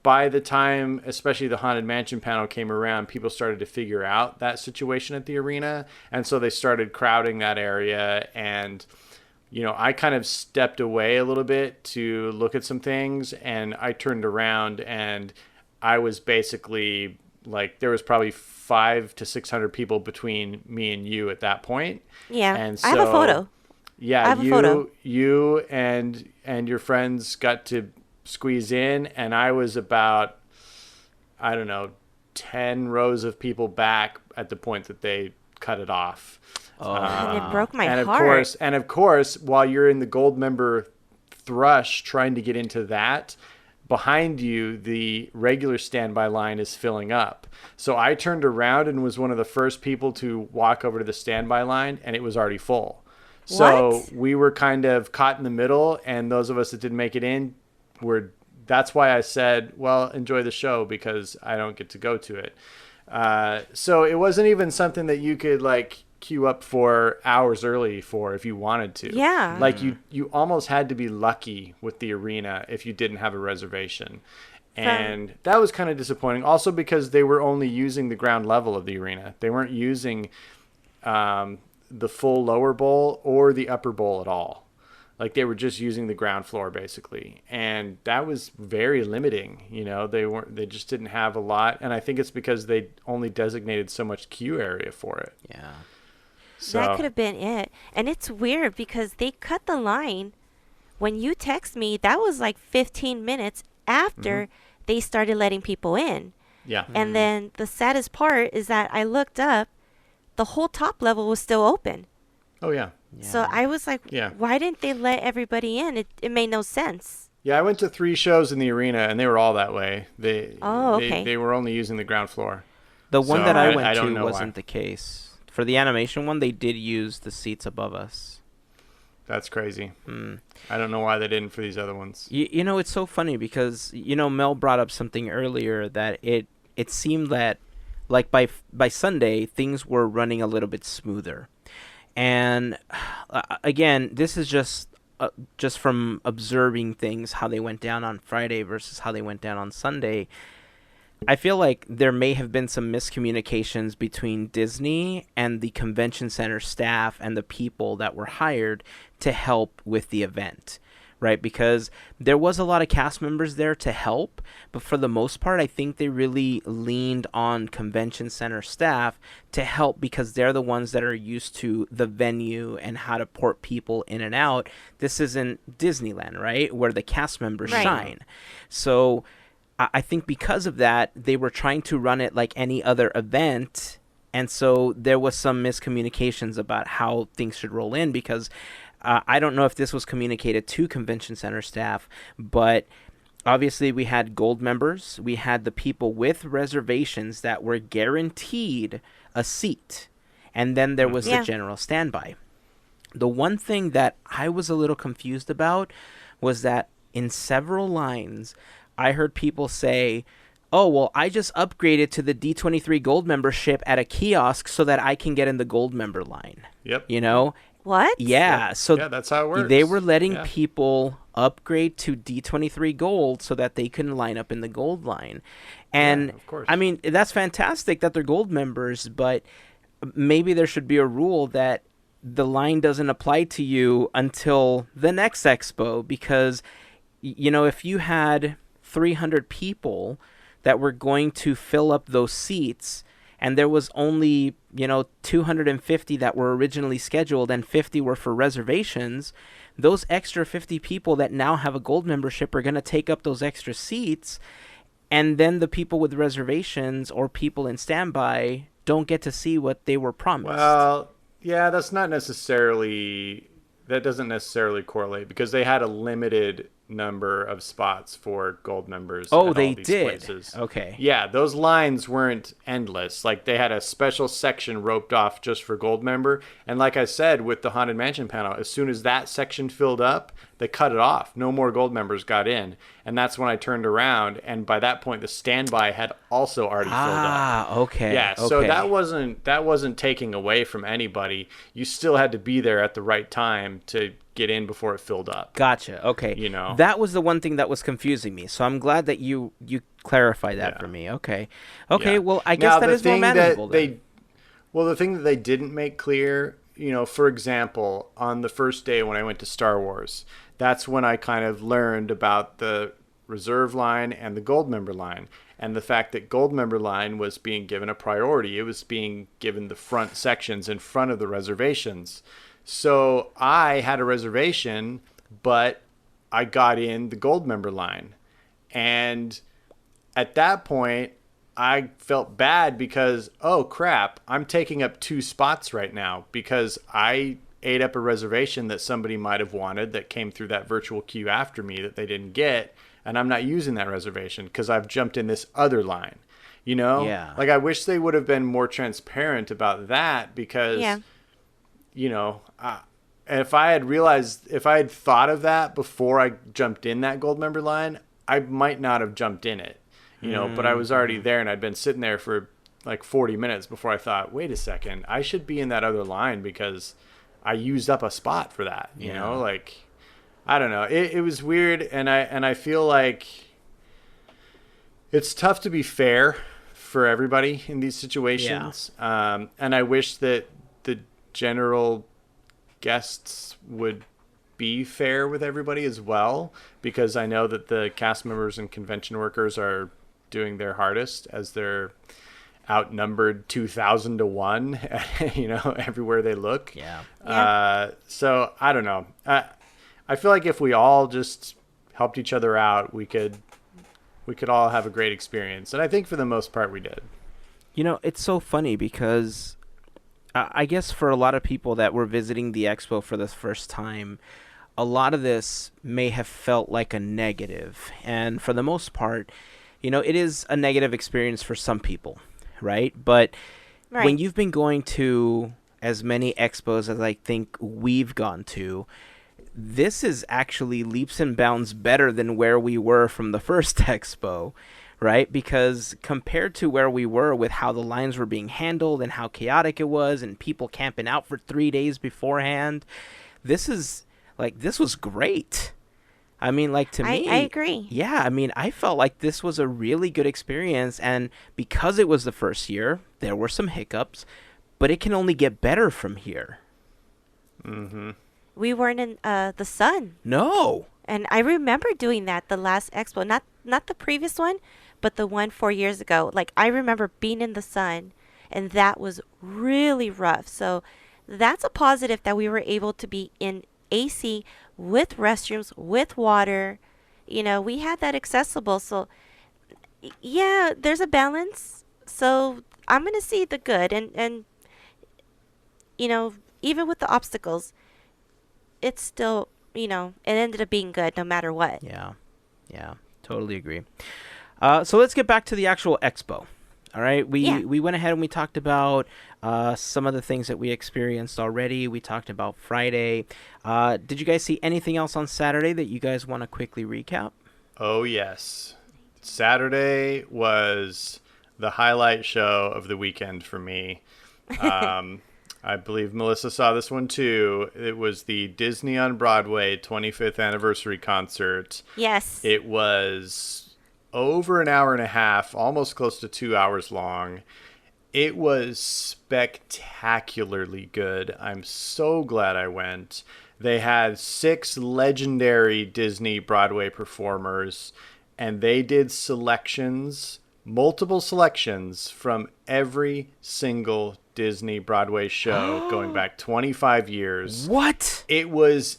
by the time, especially the Haunted Mansion panel came around, people started to figure out that situation at the arena. And so they started crowding that area. And, I kind of stepped away a little bit to look at some things. And I turned around and I was basically like, there was probably 500 to 600 people between me and you at that point. Yeah, And so, I have a photo. Yeah, I have a photo. you and your friends got to squeeze in, and I was about, I don't know, 10 rows of people back at the point that they cut it off. And it broke my and heart. of course, while you're in the gold member thrush trying to get into that, behind you, the regular standby line is filling up. So I turned around and was one of the first people to walk over to the standby line, and it was already full. So What? we were kind of caught in the middle, and those of us that didn't make it in that's why I said, well, enjoy the show, because I don't get to go to it. So it wasn't even something that you could queue up for hours early for if you wanted to. Yeah. You almost had to be lucky with the arena if you didn't have a reservation. And that was kind of disappointing. Also because they were only using the ground level of the arena. They weren't using the full lower bowl or the upper bowl at all. Like they were just using the ground floor basically. And that was very limiting. You know, they just didn't have a lot. And I think it's because they only designated so much queue area for it. Yeah. So That could have been it. And it's weird because they cut the line. When you text me, that was like 15 minutes after they started letting people in. yeah. And then the saddest part is that I looked up, the whole top level was still open. Oh yeah. So I was like, Yeah. why didn't they let everybody in? It made no sense. Yeah, I went to 3 shows in the arena, and they were all that way. Okay. They were only using the ground floor. The one So that I I went don't to know why. wasn't the case. For the animation one, they did use the seats above us. That's crazy. I don't know why they didn't for these other ones. You know, it's so funny because, you know, Mel brought up something earlier that it seemed that, like, by Sunday, things were running a little bit smoother. And, again, this is just from observing things, how they went down on Friday versus how they went down on Sunday. I feel like there may have been some miscommunications between Disney and the convention center staff and the people that were hired to help with the event, right? Because there was a lot of cast members there to help, but for the most part, I think they really leaned on convention center staff to help because they're the ones that are used to the venue and how to port people in and out. This isn't Disneyland, right? Where the cast members Right. shine. So I think because of that, they were trying to run it like any other event. And so there was some miscommunications about how things should roll in because I don't know if this was communicated to convention center staff, but obviously we had gold members. We had the people with reservations that were guaranteed a seat. And then there was the general standby. The one thing that I was a little confused about was that in several lines, I heard people say, oh, well, I just upgraded to the D23 Gold membership at a kiosk so that I can get in the Gold member line. Yep. You know? What? Yeah. Yep. So yeah, that's how it works. they were letting Yeah. people upgrade to D23 Gold so that they can line up in the Gold line. And, of course. I mean, that's fantastic that they're Gold members, but maybe there should be a rule that the line doesn't apply to you until the next expo because, you know, if you had 300 people that were going to fill up those seats and there was only, you know, 250 that were originally scheduled and 50 were for reservations, those extra 50 people that now have a gold membership are going to take up those extra seats, and then the people with reservations or people in standby don't get to see what they were promised. Well, yeah, that doesn't necessarily correlate because they had a limited number of spots for gold members. Oh, at they all these did. Places. Okay. Yeah, those lines weren't endless. Like they had a special section roped off just for gold member. And like I said, with the Haunted Mansion panel, as soon as that section filled up, they cut it off. No more gold members got in. And that's when I turned around. And by that point, the standby had also already filled up. Ah, okay. Yeah, so okay. that wasn't taking away from anybody. You still had to be there at the right time to get in before it filled up. Gotcha. Okay. You know. That was the one thing that was confusing me. So I'm glad that you clarified that for me. Okay. Okay, Yeah. well, I Now, guess that the is more thing that manageable then. the thing that they didn't make clear, you know, for example, on the first day when I went to Star Wars, that's when I kind of learned about the reserve line and the gold member line. And the fact that gold member line was being given a priority. It was being given the front sections in front of the reservations. So I had a reservation, but I got in the gold member line. And at that point, I felt bad because, oh crap, I'm taking up 2 spots right now because I ate up a reservation that somebody might have wanted that came through that virtual queue after me that they didn't get. And I'm not using that reservation because I've jumped in this other line, you know? Yeah. Like I wish they would have been more transparent about that because, you know, if I had thought of that before I jumped in that gold member line, I might not have jumped in it, you know, but I was already there and I'd been sitting there for like 40 minutes before I thought, wait a second, I should be in that other line because I used up a spot for that, you know, like, I don't know. It was weird. And I feel like it's tough to be fair for everybody in these situations. And I wish that the general guests would be fair with everybody as well, because I know that the cast members and convention workers are doing their hardest as they're outnumbered 2,000 to 1, everywhere they look. So I don't know. I feel like if we all just helped each other out, we could all have a great experience. And I think for the most part we did. It's so funny because I guess for a lot of people that were visiting the expo for the first time, a lot of this may have felt like a negative. And for the most part, it is a negative experience for some people, right? But when you've been going to as many expos as I think we've gone to, this is actually leaps and bounds better than where we were from the first expo, right? Because compared to where we were with how the lines were being handled and how chaotic it was and people camping out for 3 days beforehand, this was great. I mean, to me, I agree. Yeah, I mean, I felt like this was a really good experience, and because it was the first year, there were some hiccups, but it can only get better from here. Mm-hmm. We weren't in the sun. No. And I remember doing that the last expo, not the previous one, but the one 4 years ago. I remember being in the sun, and that was really rough. So that's a positive that we were able to be in AC with restrooms, with water. We had that accessible. So yeah, there's a balance. So I'm going to see the good. And even with the obstacles, it's still, it ended up being good no matter what. Yeah, totally agree. So let's get back to the actual expo. All right, we went ahead and we talked about some of the things that we experienced already. We talked about Friday. Did you guys see anything else on Saturday that you guys want to quickly recap? Oh, yes. Saturday was the highlight show of the weekend for me. I believe Melissa saw this one too. It was the Disney on Broadway 25th anniversary concert. Yes. It was over an hour and a half, almost close to 2 hours long. It was spectacularly good. I'm so glad I went. They had 6 legendary Disney Broadway performers, and they did multiple selections from every single Disney Broadway show going back 25 years. What? It was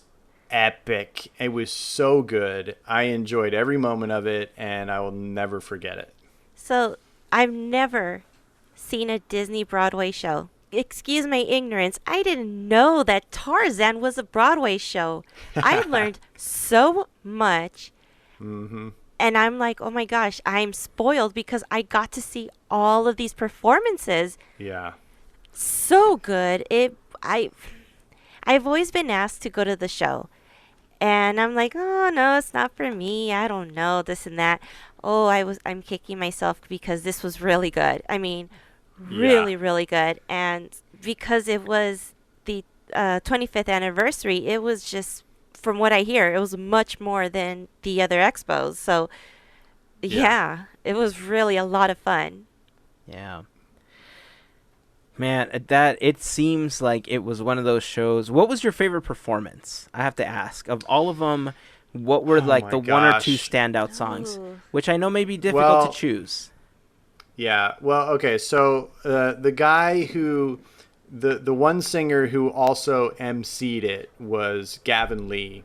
epic. It was so good. I enjoyed every moment of it, and I will never forget it. So I've never seen a Disney Broadway show. Excuse my ignorance. I didn't know that Tarzan was a Broadway show. I learned so much. Mm-hmm. And I'm like, oh my gosh, I'm spoiled because I got to see all of these performances. Yeah. So good. I've always been asked to go to the show. And I'm like, oh no, it's not for me. I don't know, this and that. Oh, I'm kicking myself because this was really good. I mean, really, really good. And because it was the 25th anniversary, it was just, from what I hear, it was much more than the other expos. So yeah, it was really a lot of fun. Yeah. Man, it seems like it was one of those shows. What was your favorite performance? I have to ask. Of all of them, what were the one or two standout songs? Which I know may be difficult to choose. Yeah. Well, okay. So the guy who, the one singer who also emceed it was Gavin Lee.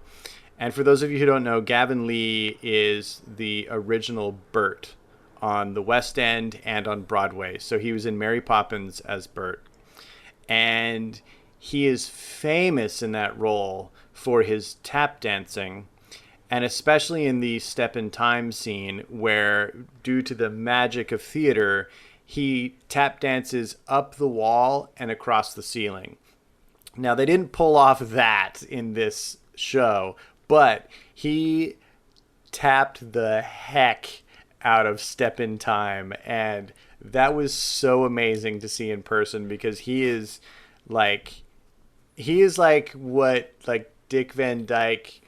And for those of you who don't know, Gavin Lee is the original Bert on the West End and on Broadway. So he was in Mary Poppins as Bert. And he is famous in that role for his tap dancing, and especially in the Step in Time scene where, due to the magic of theater, he tap dances up the wall and across the ceiling. Now, they didn't pull off that in this show, but he tapped the heck out of Step in Time, and that was so amazing to see in person, because he is like what Dick Van Dyke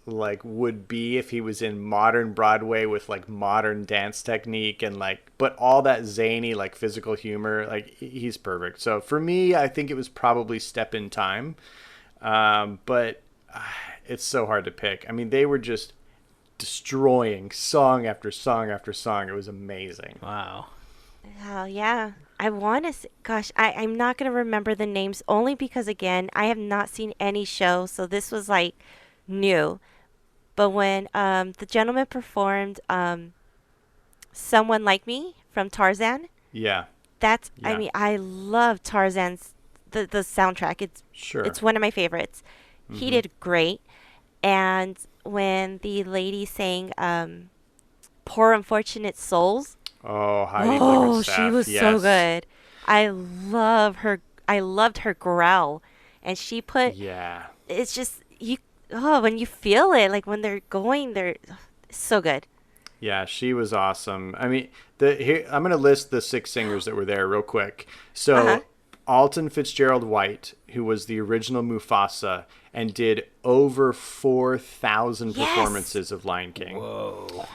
like would be if he was in modern Broadway with like modern dance technique and like, but all that zany like physical humor, like he's perfect. So for me, I think it was probably Step in Time. But it's so hard to pick. I mean, they were just destroying song after song after song. It was amazing. Wow. Oh, yeah. I want to, gosh, I'm not going to remember the names only because, again, I have not seen any show. So this was like new. But when the gentleman performed Someone Like Me from Tarzan, Yeah. that's, Yeah. I mean, I love Tarzan's, the soundtrack. It's one of my favorites. He did great. And when the lady sang Poor Unfortunate Souls, Oh, Heidi oh, Blickenstaff. she was so Yes. good. I love her. I loved her growl, and she put. Yeah. It's just you. Oh, when you feel it, like when they're going, they're so good. Yeah, she was awesome. I mean, here I'm going to list the 6 singers that were there real quick. So, Alton Fitzgerald White, who was the original Mufasa and did over 4,000 Yes. performances of Lion King. Whoa.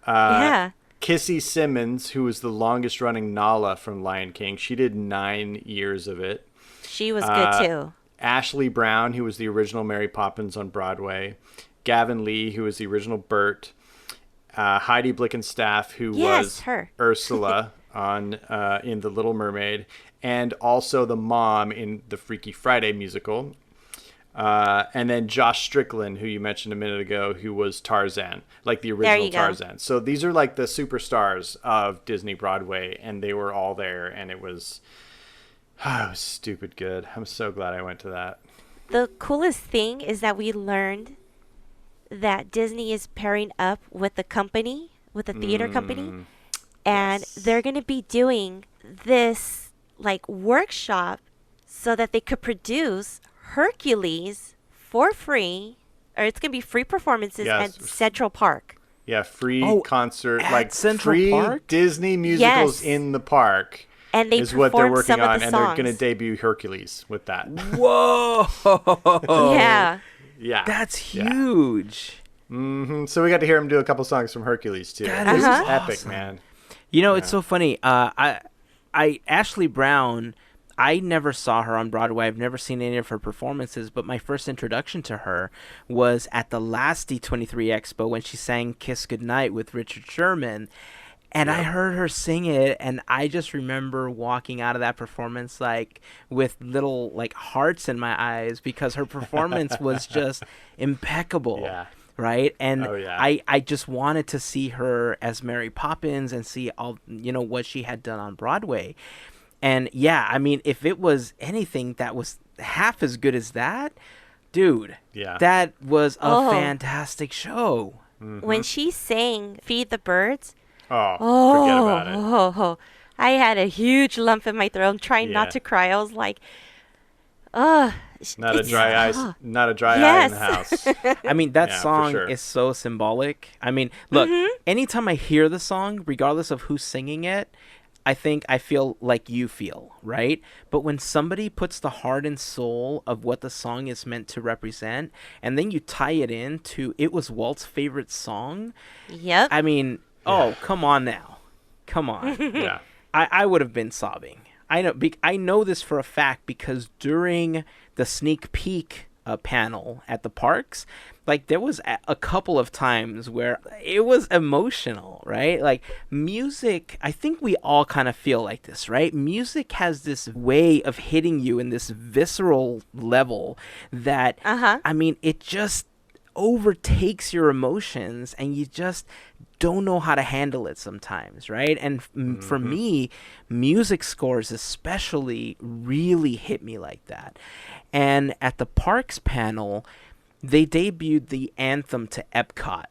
Yeah. Kissy Simmons, who was the longest running Nala from Lion King. She did 9 years of it. She was good too. Ashley Brown, who was the original Mary Poppins on Broadway. Gavin Lee, who was the original Bert. Heidi Blickenstaff, who was her. Ursula on in The Little Mermaid, and also the mom in the Freaky Friday musical. And then Josh Strickland, who you mentioned a minute ago, who was Tarzan, like the original Tarzan. So these are like the superstars of Disney Broadway, and they were all there, and it was stupid good. I'm so glad I went to that. The coolest thing is that we learned that Disney is pairing up with the company, with the theater company, and they're going to be doing this like workshop so that they could produce Hercules for free, or it's going to be free performances at Central Park. Yeah, free concert, at like Central free Park? Disney musicals in the park. And they is what they're performed working some of on, the and they're songs. going to debut Hercules with that. Whoa. Yeah. Yeah, That's huge. So we got to hear him do a couple songs from Hercules too. That This is is awesome. epic, man. You know, it's so funny. I Ashley Brown, I never saw her on Broadway. I've never seen any of her performances, but my first introduction to her was at the last D23 Expo when she sang Kiss Goodnight with Richard Sherman. And I heard her sing it, and I just remember walking out of that performance like with little like hearts in my eyes because her performance was just impeccable. Yeah. Right. And yeah. I just wanted to see her as Mary Poppins and see all, you know, what she had done on Broadway. And yeah, I mean, if it was anything that was half as good as that, dude, that was a fantastic show. When she sang Feed the Birds, forget about it. I had a huge lump in my throat. I'm trying not to cry. I was like, Not a dry eye in the house. I mean, that Yeah, for song sure. is so symbolic. I mean, look, anytime I hear the song, regardless of who's singing it, I think I feel like you feel, right? But when somebody puts the heart and soul of what the song is meant to represent, and then you tie it into, it was Walt's favorite song. Yep. I mean, come on now. Come on. Yeah. I would have been sobbing. I know this for a fact because during the sneak peek panel at the parks, like there was a couple of times where it was emotional, right? Like music, I think we all kind of feel like this, right? Music has this way of hitting you in this visceral level that, I mean, it just overtakes your emotions and you just don't know how to handle it sometimes, right? And for me, music scores especially really hit me like that. And at the Parks panel, they debuted the anthem to Epcot.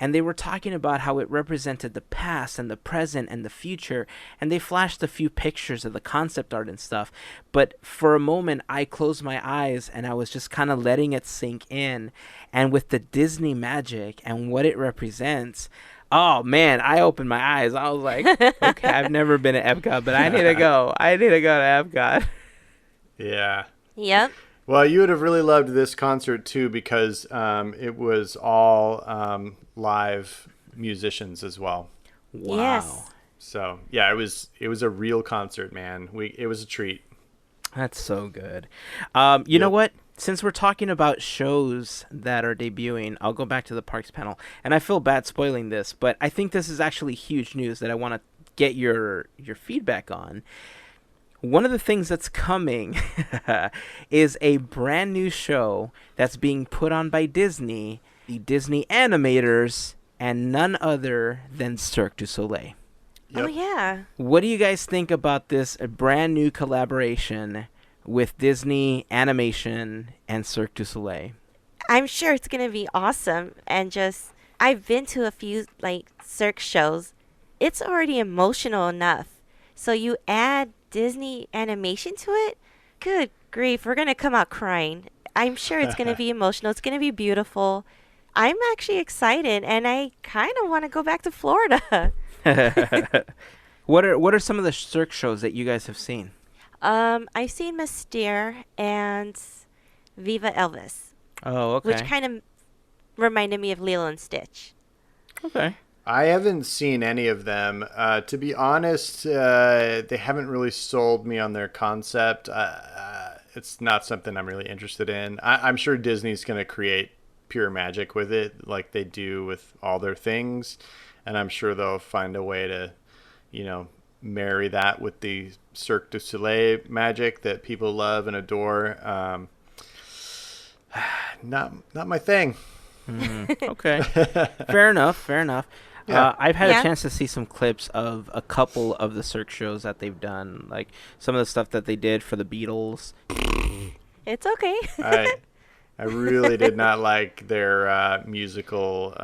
And they were talking about how it represented the past and the present and the future. And they flashed a few pictures of the concept art and stuff. But for a moment, I closed my eyes and I was just kind of letting it sink in. And with the Disney magic and what it represents, oh, man, I opened my eyes. I was like, okay, I've never been to Epcot, but I need to go. I need to go to Epcot. Yeah. Yep. Well, you would have really loved this concert too because it was all live musicians as well. Wow. Yes. So yeah, it was a real concert, man. It was a treat. That's so good. You know what? Since we're talking about shows that are debuting, I'll go back to the Parks panel. And I feel bad spoiling this, but I think this is actually huge news that I want to get your feedback on. One of the things that's coming is a brand new show that's being put on by Disney, the Disney animators, and none other than Cirque du Soleil. Yep. Oh, yeah. What do you guys think about this brand new collaboration with Disney Animation and Cirque du Soleil? I'm sure it's going to be awesome. And just, I've been to a few, like, Cirque shows. It's already emotional enough. So you add Disney animation to it? Good grief, we're going to come out crying. I'm sure it's going to be emotional. It's going to be beautiful. I'm actually excited, and I kind of want to go back to Florida. What are some of the Cirque shows that you guys have seen? I've seen Mystere and Viva Elvis, Oh, okay. which kind of reminded me of Lilo and Stitch. Okay. I haven't seen any of them. To be honest, they haven't really sold me on their concept. It's not something I'm really interested in. I'm sure Disney's going to create pure magic with it like they do with all their things. And I'm sure they'll find a way to, marry that with the Cirque du Soleil magic that people love and adore. Not my thing. Okay. Fair enough. Yeah. I've had Yeah. a chance to see some clips of a couple of the Cirque shows that they've done, like some of the stuff that they did for the Beatles. It's okay. I really did not like their musical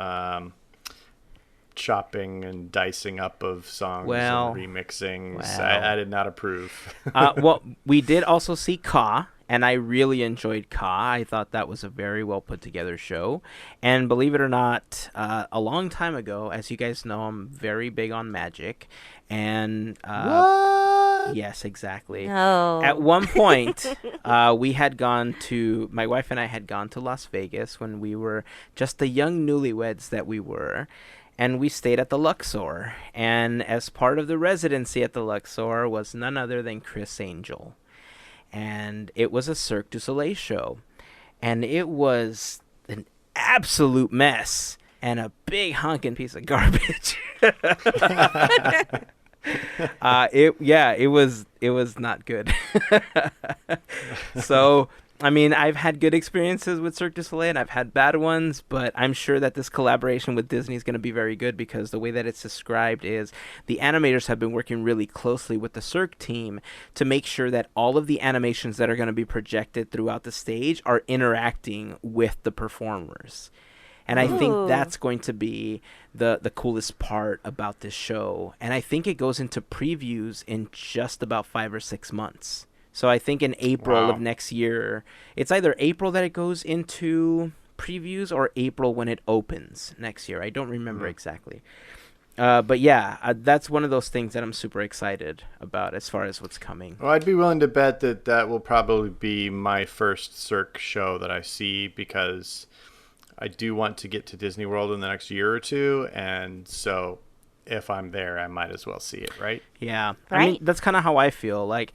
chopping and dicing up of songs Well, and remixings. well. I did not approve. Well, we did also see Ka, and I really enjoyed Ka. I thought that was a very well put together show. And believe it or not, a long time ago, as you guys know, I'm very big on magic. And What? yes, exactly. No. At one point, my wife and I had gone to Las Vegas when we were just the young newlyweds that we were. And we stayed at the Luxor. And as part of the residency at the Luxor was none other than Chris Angel. And it was a Cirque du Soleil show. And it was an absolute mess and a big honking piece of garbage. It was not good. So, I mean, I've had good experiences with Cirque du Soleil and I've had bad ones, but I'm sure that this collaboration with Disney is going to be very good because the way that it's described is the animators have been working really closely with the Cirque team to make sure that all of the animations that are going to be projected throughout the stage are interacting with the performers. And I think Ooh. that's going to be the coolest part about this show. And I think it goes into previews in just about 5 or 6 months. So I think in April of next year, it's either April that it goes into previews or April when it opens next year. I don't remember exactly. But yeah, that's one of those things that I'm super excited about as far as what's coming. Well, I'd be willing to bet that will probably be my first Cirque show that I see because I do want to get to Disney World in the next year or two. And so if I'm there, I might as well see it, right? Yeah. I mean, Right. that's kind of how I feel. Like,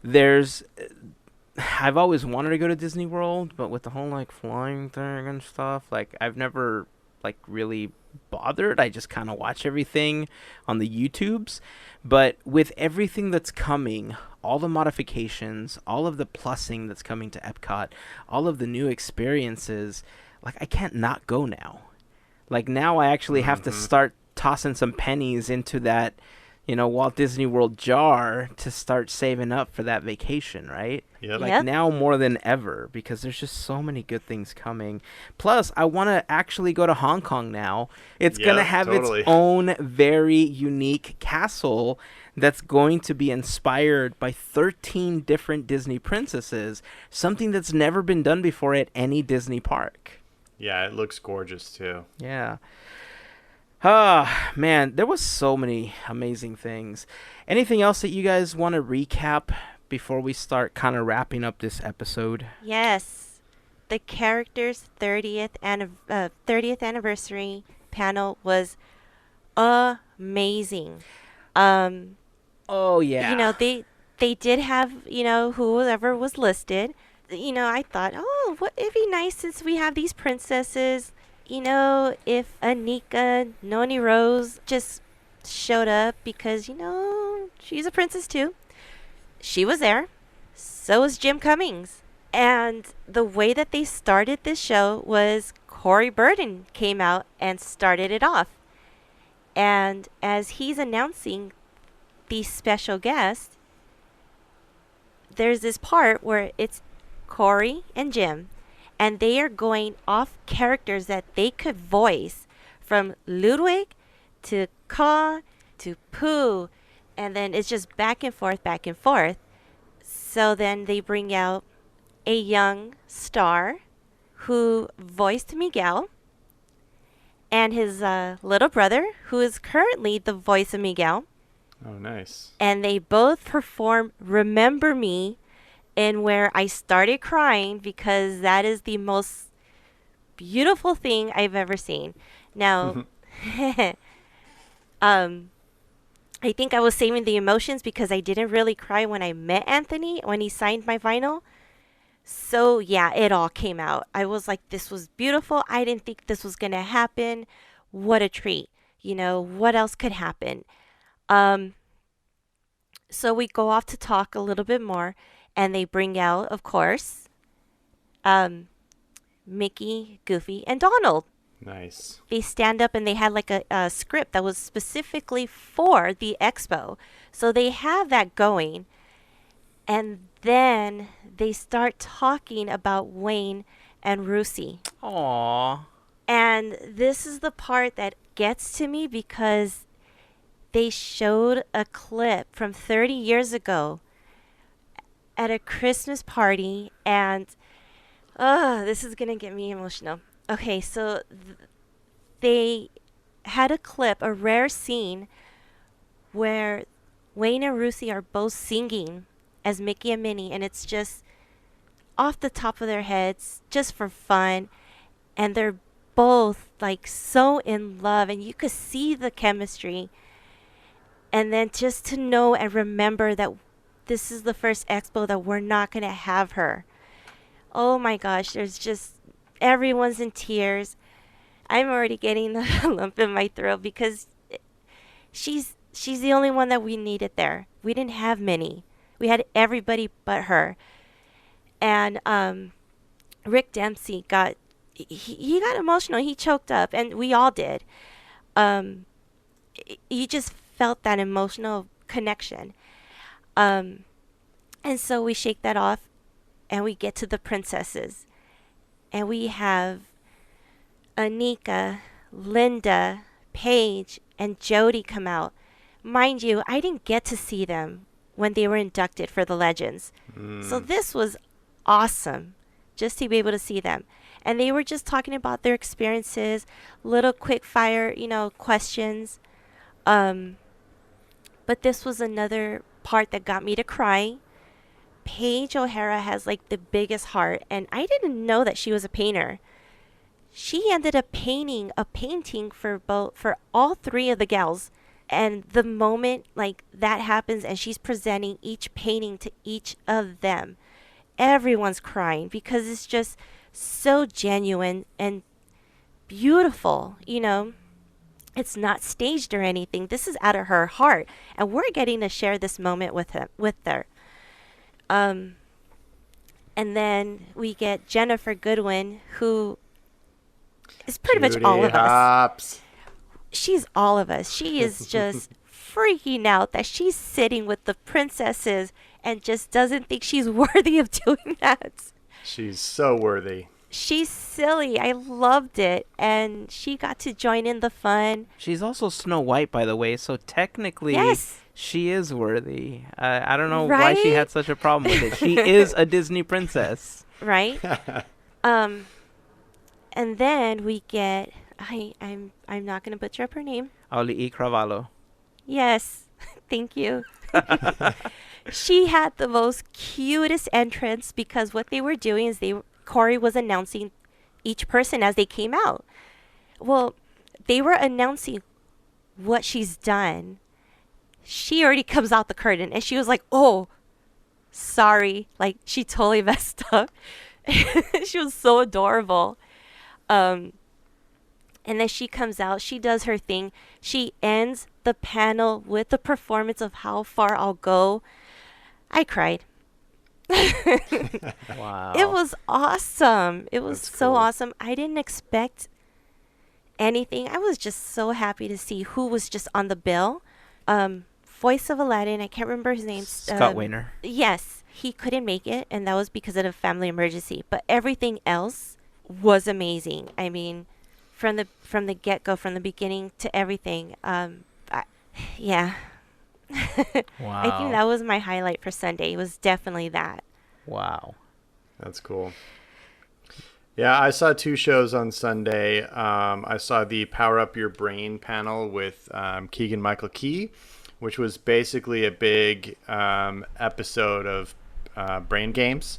I've always wanted to go to Disney World, but with the whole like flying thing and stuff, like I've never like really bothered. I just kind of watch everything on the YouTubes. But with everything that's coming, all the modifications, all of the plussing that's coming to Epcot, all of the new experiences, like I can't not go now. Like now I actually have to start tossing some pennies into that, Walt Disney World jar to start saving up for that vacation, right? Yep. Like Yep. now more than ever because there's just so many good things coming. Plus, I want to actually go to Hong Kong now. It's going to Yeah, have totally. its own very unique castle that's going to be inspired by 13 different Disney princesses, something that's never been done before at any Disney park. Yeah, it looks gorgeous too. Yeah. Ah, man, there was so many amazing things. Anything else that you guys want to recap before we start kind of wrapping up this episode? Yes. The character's 30th anniversary panel was amazing. Oh yeah. You know, they did have, whoever was listed. I thought, oh, what it'd be nice since we have these princesses, if Anika Noni Rose just showed up because, she's a princess too. She was there. So was Jim Cummings. And the way that they started this show was Corey Burden came out and started it off. And as he's announcing the special guest, there's this part where it's Corey and Jim, and they are going off characters that they could voice, from Ludwig to Ka to Pooh, and then it's just back and forth, back and forth. So then they bring out a young star who voiced Miguel, and his little brother, who is currently the voice of Miguel. Oh, nice. And they both perform Remember Me, and where I started crying because that is the most beautiful thing I've ever seen. Now, I think I was saving the emotions because I didn't really cry when I met Anthony, when he signed my vinyl. So, yeah, it all came out. I was like, this was beautiful. I didn't think this was going to happen. What a treat. What else could happen? So we go off to talk a little bit more, and they bring out, of course, Mickey, Goofy, and Donald. Nice. They stand up and they had like a script that was specifically for the expo. So they have that going. And then they start talking about Wayne and Rusi. Aww. And this is the part that gets to me because they showed a clip from 30 years ago at a Christmas party, and this is going to get me emotional. Okay, so they had a clip, a rare scene, where Wayne and Rusi are both singing as Mickey and Minnie, and it's just off the top of their heads, just for fun, and they're both like so in love, and you could see the chemistry. And then just to know and remember that this is the first expo that we're not going to have her. Oh my gosh, there's just, everyone's in tears. I'm already getting a lump in my throat because she's the only one that we needed there. We didn't have many. We had everybody but her. And Rick Dempsey he got emotional. He choked up, and we all did. You just felt that emotional connection. And so we shake that off, and we get to the princesses. And we have Anika, Linda, Paige, and Jody come out. Mind you, I didn't get to see them when they were inducted for the Legends. So this was awesome, just to be able to see them. And they were just talking about their experiences, little quick fire, questions. But this was another part that got me to cry. Paige O'Hara has like the biggest heart, and I didn't know that she was a painter. She ended up painting a painting for all three of the gals. And the moment like that happens and she's presenting each painting to each of them, everyone's crying because it's just so genuine and beautiful, It's not staged or anything. This is out of her heart, and we're getting to share this moment with her. And then we get Jennifer Goodwin, who is pretty much all of us. She's all of us. She is just freaking out that she's sitting with the princesses and just doesn't think she's worthy of doing that. She's so worthy. She's silly. I loved it. And she got to join in the fun. She's also Snow White, by the way, so technically yes, she is worthy. I don't know why she had such a problem with it. She is a Disney princess. Right? And then we get... I'm not going to butcher up her name. Auli'i Cravalho. Yes. Thank you. She had the most cutest entrance because what they were doing is Corey was announcing each person as they came out. Well, they were announcing what she's done. She already comes out the curtain and she was like, "Oh, sorry." Like she totally messed up. She was so adorable. And then she comes out, she does her thing. She ends the panel with the performance of How Far I'll Go. I cried. Wow. It was awesome. It was That's so cool. awesome. I didn't expect anything. I was just so happy to see who was just on the bill. Voice of Aladdin, I can't remember his name. Scott Wayner. Yes, he couldn't make it, and that was because of a family emergency. But everything else was amazing. I mean, from the get-go, from the beginning to everything. Yeah. Wow. I think that was my highlight for Sunday. It was definitely that. Wow. That's cool. Yeah, I saw two shows on Sunday. I saw the Power Up Your Brain panel with Keegan-Michael Key, which was basically a big episode of Brain Games,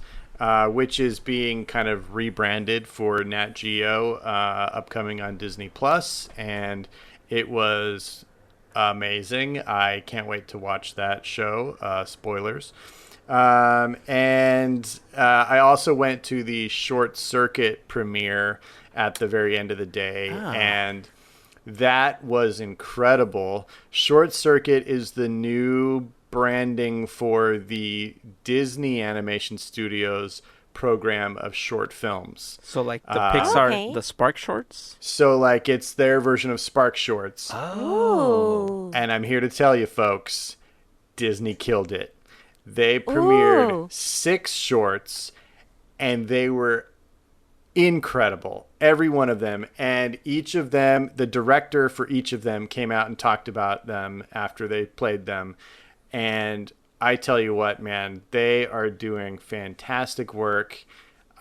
which is being kind of rebranded for Nat Geo, upcoming on Disney Plus, and it was amazing. I can't wait to watch that show. Spoilers. And I also went to the Short Circuit premiere at the very end of the day, and that was incredible. Short Circuit is the new branding for the Disney Animation Studios program of short films. So like the Pixar, Okay. the Spark Shorts? So like it's their version of Spark Shorts. Ooh. And I'm here to tell you folks, Disney killed it. They premiered Ooh. 6 shorts and they were incredible. Every one of them. And each of them, the director for each of them came out and talked about them after they played them. And I tell you what, man, they are doing fantastic work.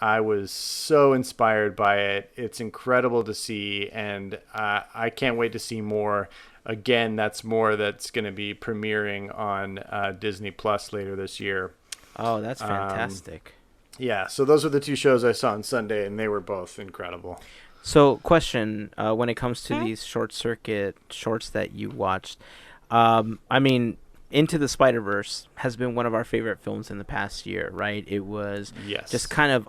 I was so inspired by it. It's incredible to see, and I can't wait to see more. Again, that's more that's going to be premiering on Disney Plus later this year. Oh, that's fantastic. Yeah, so those are the two shows I saw on Sunday, and they were both incredible. So, question, when it comes to these Short Circuit shorts that you watched, I mean, Into the Spider-Verse has been one of our favorite films in the past year, right? It was Yes. just kind of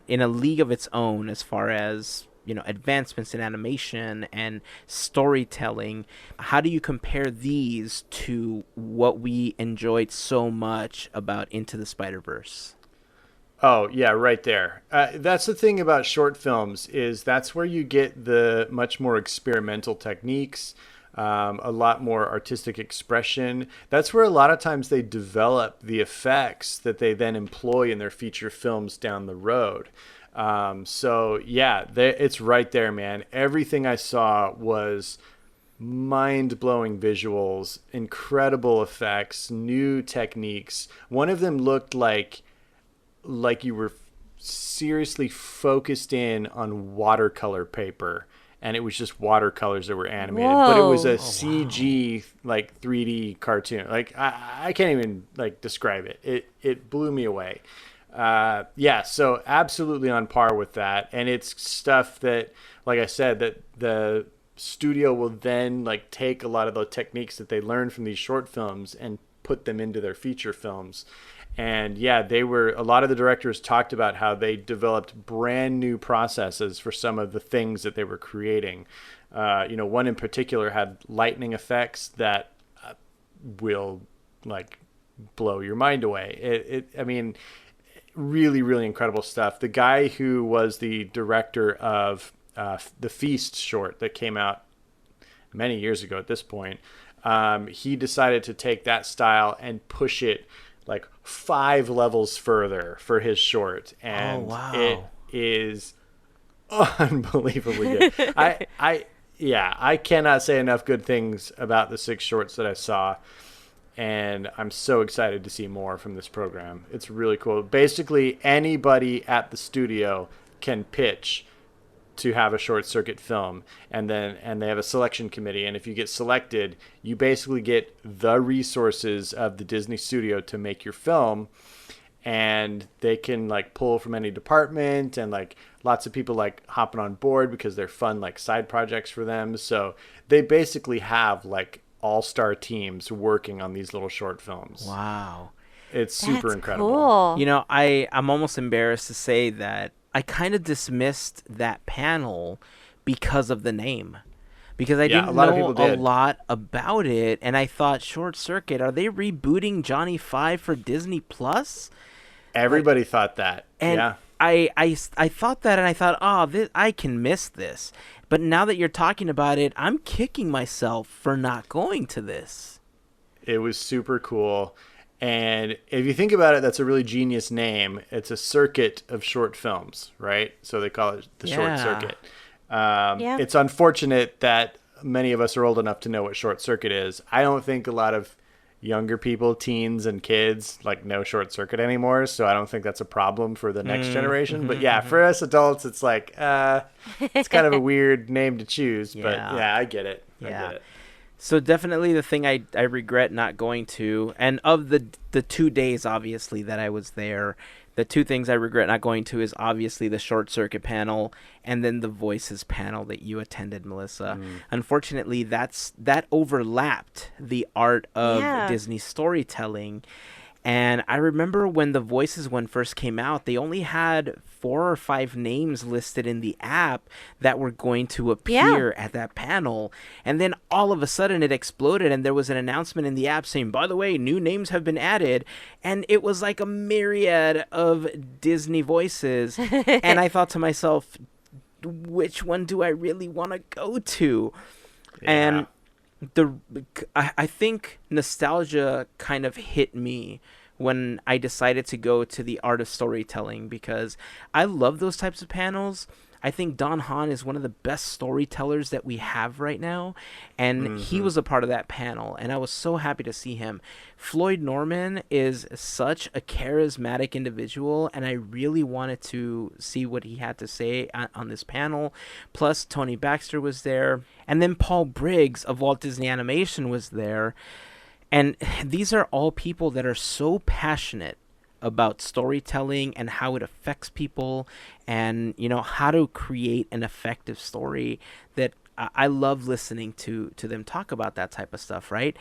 in a league of its own as far as, advancements in animation and storytelling. How do you compare these to what we enjoyed so much about Into the Spider-Verse? Oh, yeah, right there. That's the thing about short films is that's where you get the much more experimental techniques, a lot more artistic expression. That's where a lot of times they develop the effects that they then employ in their feature films down the road. So, yeah, it's right there, man. Everything I saw was mind-blowing visuals, incredible effects, new techniques. One of them looked like you were seriously focused in on watercolor paper, and it was just watercolors that were animated. Whoa. But it was a CG like 3D cartoon. Like I can't even like describe it. It blew me away. Yeah, so absolutely on par with that, and it's stuff that, like I said, that the studio will then like take a lot of the techniques that they learned from these short films and put them into their feature films. And yeah, a lot of the directors talked about how they developed brand new processes for some of the things that they were creating. One in particular had lightning effects that will like blow your mind away. I mean, really, really incredible stuff. The guy who was the director of the Feast short that came out many years ago at this point, he decided to take that style and push it like 5 levels further for his short, and it is unbelievably good. I cannot say enough good things about the 6 shorts that I saw, and I'm so excited to see more from this program. It's really cool. Basically, anybody at the studio can pitch to have a short circuit film, and they have a selection committee, and if you get selected, you basically get the resources of the Disney studio to make your film, and they can like pull from any department, and like lots of people like hopping on board because they're fun like side projects for them. So they basically have like all-star teams working on these little short films. Wow. It's super That's incredible. Cool. You know, I'm almost embarrassed to say that I kind of dismissed that panel because of the name. Because I didn't know a lot about it, and I thought, Short Circuit, are they rebooting Johnny Five for Disney Plus? Everybody thought that. And yeah. I thought that, and I thought, I can miss this. But now that you're talking about it, I'm kicking myself for not going to this. It was super cool. And if you think about it, that's a really genius name. It's a circuit of short films, right? So they call it the Short Circuit. It's unfortunate that many of us are old enough to know what Short Circuit is. I don't think a lot of younger people, teens and kids, like know Short Circuit anymore. So I don't think that's a problem for the next generation. But yeah, for us adults, it's like, it's kind of a weird name to choose. But yeah, I get it. I get it. So definitely the thing I regret not going to, and of the 2 days, obviously, that I was there, the two things I regret not going to is obviously the Short Circuit panel and then the Voices panel that you attended, Melissa. Unfortunately, that overlapped the art of Disney storytelling. And I remember when the Voices one first came out, they only had 4 or 5 names listed in the app that were going to appear at that panel. And then all of a sudden it exploded, and there was an announcement in the app saying, by the way, new names have been added. And it was like a myriad of Disney voices. And I thought to myself, which one do I really want to go to? And I think nostalgia kind of hit me when I decided to go to the Art of Storytelling, because I love those types of panels. I think Don Hahn is one of the best storytellers that we have right now, and he was a part of that panel, and I was so happy to see him. Floyd Norman is such a charismatic individual, and I really wanted to see what he had to say on this panel. Plus, Tony Baxter was there, and then Paul Briggs of Walt Disney Animation was there, and these are all people that are so passionate about storytelling and how it affects people, and how to create an effective story, that I love listening to them talk about that type of stuff, right?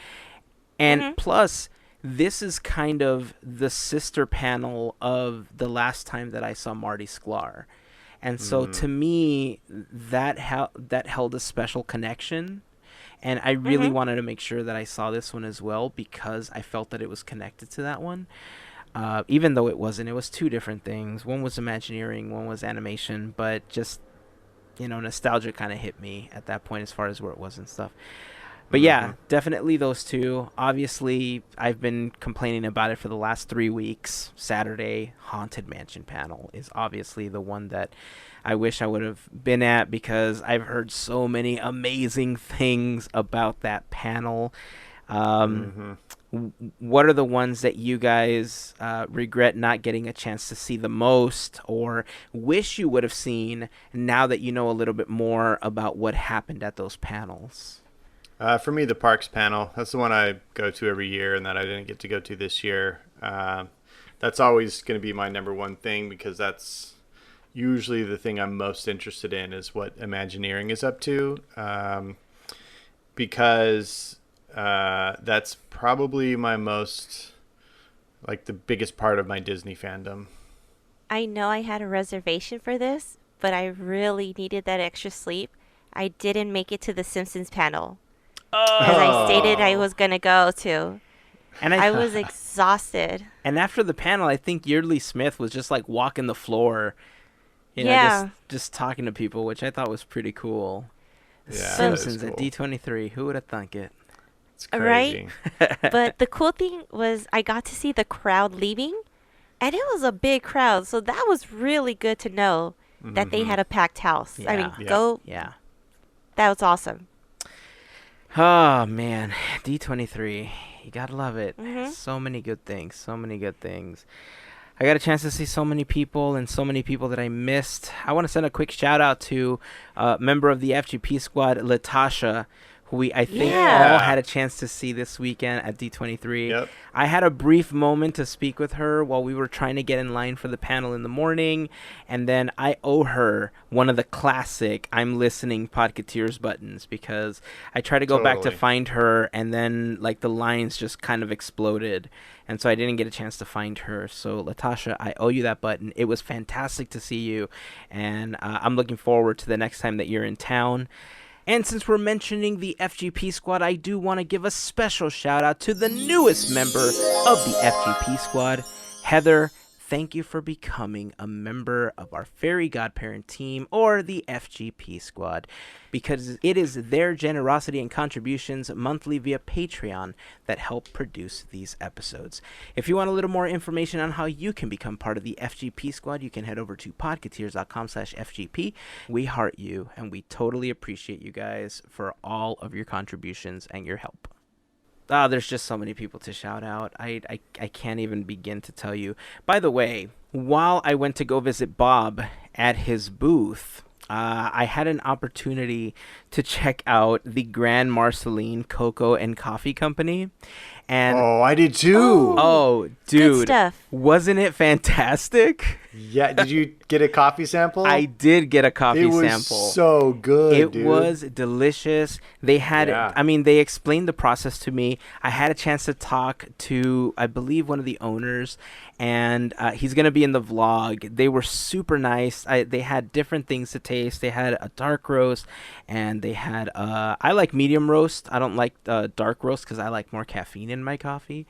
And plus, this is kind of the sister panel of the last time that I saw Marty Sklar, and so to me that held a special connection, and I really wanted to make sure that I saw this one as well, because I felt that it was connected to that one. Even though it wasn't. It was two different things. One was Imagineering, one was animation, but just, nostalgia kind of hit me at that point as far as where it was and stuff. But yeah, definitely those two. Obviously, I've been complaining about it for the last 3 weeks. Saturday, Haunted Mansion panel is obviously the one that I wish I would have been at, because I've heard so many amazing things about that panel. What are the ones that you guys regret not getting a chance to see the most, or wish you would have seen now that you know a little bit more about what happened at those panels? For me, the Parks panel. That's the one I go to every year and that I didn't get to go to this year. That's always going to be my number one thing, because that's usually the thing I'm most interested in, is what Imagineering is up to. Because that's probably my most, like, the biggest part of my Disney fandom. I know I had a reservation for this, but I really needed that extra sleep. I didn't make it to the Simpsons panel. As I stated I was going to go to. And I was exhausted. And after the panel, I think Yeardley Smith was just like walking the floor, just talking to people, which I thought was pretty cool. Yeah, Simpsons cool. At D23. Who would have thunk it? It's crazy. Right? But the cool thing was I got to see the crowd leaving, and it was a big crowd. So that was really good to know that they had a packed house. Yeah. I mean, Yeah. That was awesome. Oh, man. D23. You gotta love it. So many good things. So many good things. I got a chance to see so many people and so many people that I missed. I want to send a quick shout out to a member of the FGP Squad, Latasha, who I think all had a chance to see this weekend at D23. Yep. I had a brief moment to speak with her while we were trying to get in line for the panel in the morning, and then I owe her one of the classic I'm listening Podketeers buttons, because I tried to go back to find her, and then like the lines just kind of exploded, and so I didn't get a chance to find her. So Latasha, I owe you that button. It was fantastic to see you, and I'm looking forward to the next time that you're in town. And since we're mentioning the FGP Squad, I do want to give a special shout out to the newest member of the FGP Squad, Heather. Thank you for becoming a member of our Fairy Godparent team, or the FGP Squad, because it is their generosity and contributions monthly via Patreon that help produce these episodes. If you want a little more information on how you can become part of the FGP Squad, you can head over to podketeers.com/FGP. We heart you, and we totally appreciate you guys for all of your contributions and your help. There's just so many people to shout out. I can't even begin to tell you. By the way, while I went to go visit Bob at his booth, I had an opportunity to check out the Grand Marceline Cocoa and Coffee Company. And I did too. Oh, Good dude. stuff. Wasn't it fantastic? Yeah. Did you get a coffee sample? I did get a coffee sample. It was so good, dude. It was delicious. They had, they explained the process to me. I had a chance to talk to, I believe, one of the owners, and he's going to be in the vlog. They were super nice. They had different things to taste. They had a dark roast, and they had, I like medium roast. I don't like dark roast because I like more caffeine in my coffee.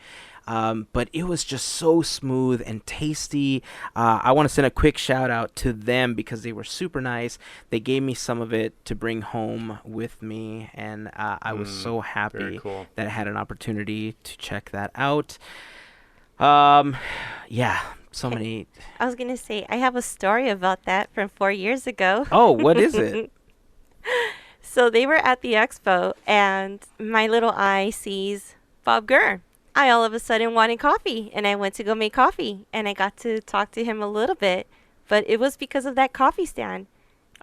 But it was just so smooth and tasty. I want to send a quick shout out to them because they were super nice. They gave me some of it to bring home with me, and I was so happy that I had an opportunity to check that out. So many. I was going to say, I have a story about that from 4 years ago. Oh, what is it? So they were at the expo, and my little eye sees Bob Gurr. I all of a sudden wanted coffee, and I went to go make coffee, and I got to talk to him a little bit, but it was because of that coffee stand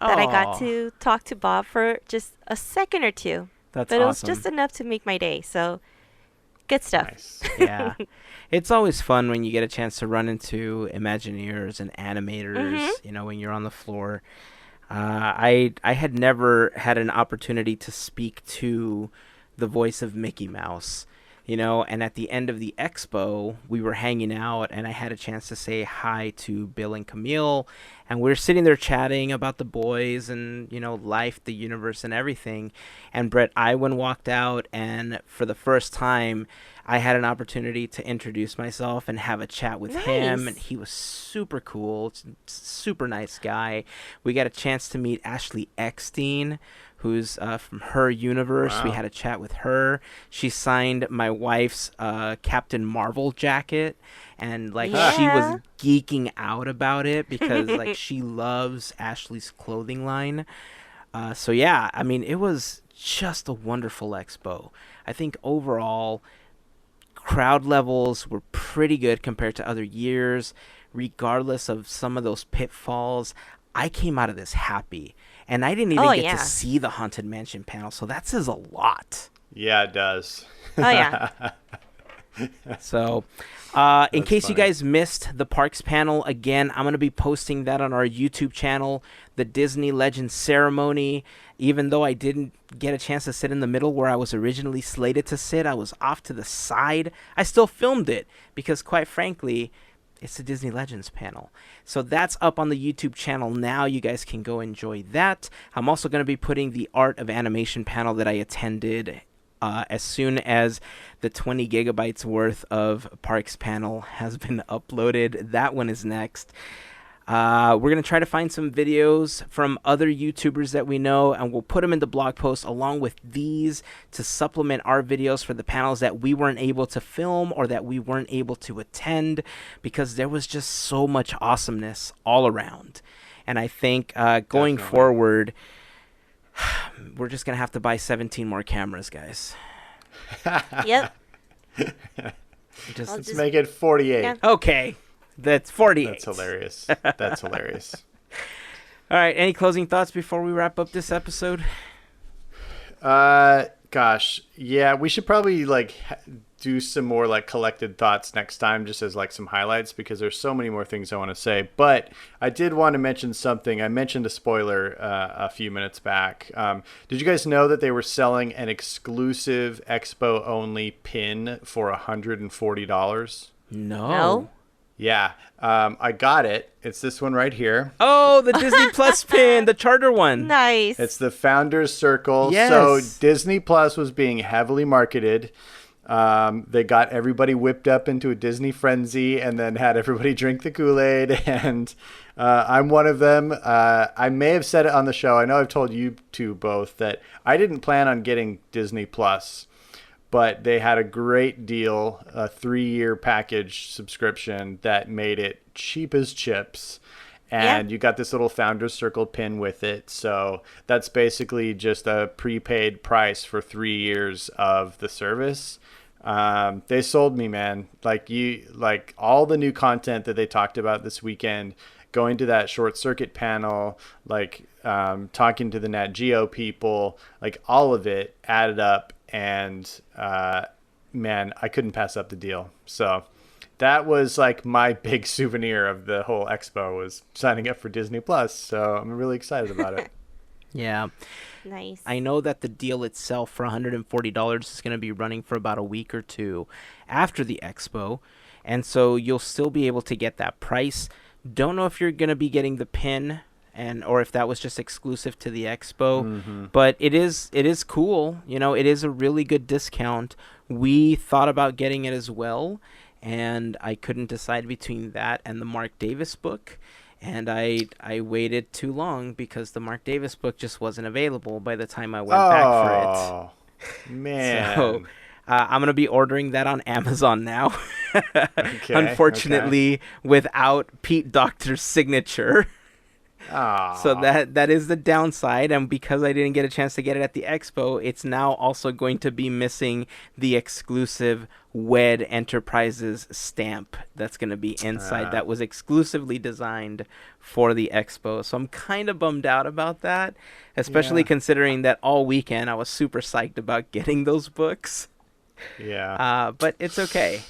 that I got to talk to Bob for just a second or two. But awesome. It was just enough to make my day, so good stuff. Nice. Yeah. It's always fun when you get a chance to run into Imagineers and animators, when you're on the floor. I had never had an opportunity to speak to the voice of Mickey Mouse. And at the end of the expo, we were hanging out, and I had a chance to say hi to Bill and Camille, and we were sitting there chatting about the boys and, life, the universe, and everything. And Brett Iwan walked out, and for the first time, I had an opportunity to introduce myself and have a chat with him, and he was super cool, super nice guy. We got a chance to meet Ashley Eckstein, who's from her universe. Wow. We had a chat with her. She signed my wife's Captain Marvel jacket, and she was geeking out about it because she loves Ashley's clothing line. It was just a wonderful expo. I think overall crowd levels were pretty good compared to other years. Regardless of some of those pitfalls, I came out of this happy. And I didn't even get to see the Haunted Mansion panel, so that says a lot. Yeah, it does. Oh, yeah. So, in case you guys missed the Parks panel, again, I'm going to be posting that on our YouTube channel, the Disney Legends Ceremony. Even though I didn't get a chance to sit in the middle where I was originally slated to sit, I was off to the side. I still filmed it because, quite frankly, it's the Disney Legends panel. So that's up on the YouTube channel now. You guys can go enjoy that. I'm also going to be putting the Art of Animation panel that I attended as soon as the 20 gigabytes worth of Parks panel has been uploaded. That one is next. We're going to try to find some videos from other YouTubers that we know, and we'll put them in the blog post along with these to supplement our videos for the panels that we weren't able to film or that we weren't able to attend, because there was just so much awesomeness all around. And I think going forward, we're just going to have to buy 17 more cameras, guys. Yep. Let's make it 48. Yeah. Okay. That's 48. That's hilarious. That's hilarious. All right. Any closing thoughts before we wrap up this episode? Gosh, yeah, we should probably do some more collected thoughts next time, just as some highlights, because there's so many more things I want to say. But I did want to mention something. I mentioned a spoiler a few minutes back. Did you guys know that they were selling an exclusive Expo only pin for $140? No. Yeah, I got it. It's this one right here. Oh, the Disney Plus pin, the charter one. Nice. It's the Founders Circle. Yes. So Disney Plus was being heavily marketed. They got everybody whipped up into a Disney frenzy and then had everybody drink the Kool-Aid. And I'm one of them. I may have said it on the show. I know I've told you two both that I didn't plan on getting Disney Plus, but they had a great deal, a 3-year package subscription that made it cheap as chips. And you got this little Founders Circle pin with it. So that's basically just a prepaid price for 3 years of the service. They sold me, man. All the new content that they talked about this weekend, going to that Short Circuit panel, talking to the Nat Geo people, all of it added up. And man, I couldn't pass up the deal. So that was my big souvenir of the whole expo, was signing up for Disney Plus. So I'm really excited about it. Yeah. Nice. I know that the deal itself for $140 is going to be running for about a week or two after the expo. And so you'll still be able to get that price. Don't know if you're going to be getting the pin or if that was just exclusive to the expo, but it is cool. It is a really good discount. We thought about getting it as well, and I couldn't decide between that and the Mark Davis book, and I waited too long because the Mark Davis book just wasn't available by the time I went back for it. Oh, man. So I'm going to be ordering that on Amazon now. Okay, Unfortunately, without Pete Doctor's signature. Oh. So that is the downside, and because I didn't get a chance to get it at the expo, it's now also going to be missing the exclusive WED Enterprises stamp that's going to be inside that was exclusively designed for the expo. So I'm kind of bummed out about that, especially considering that all weekend I was super psyched about getting those books. Yeah. But it's okay,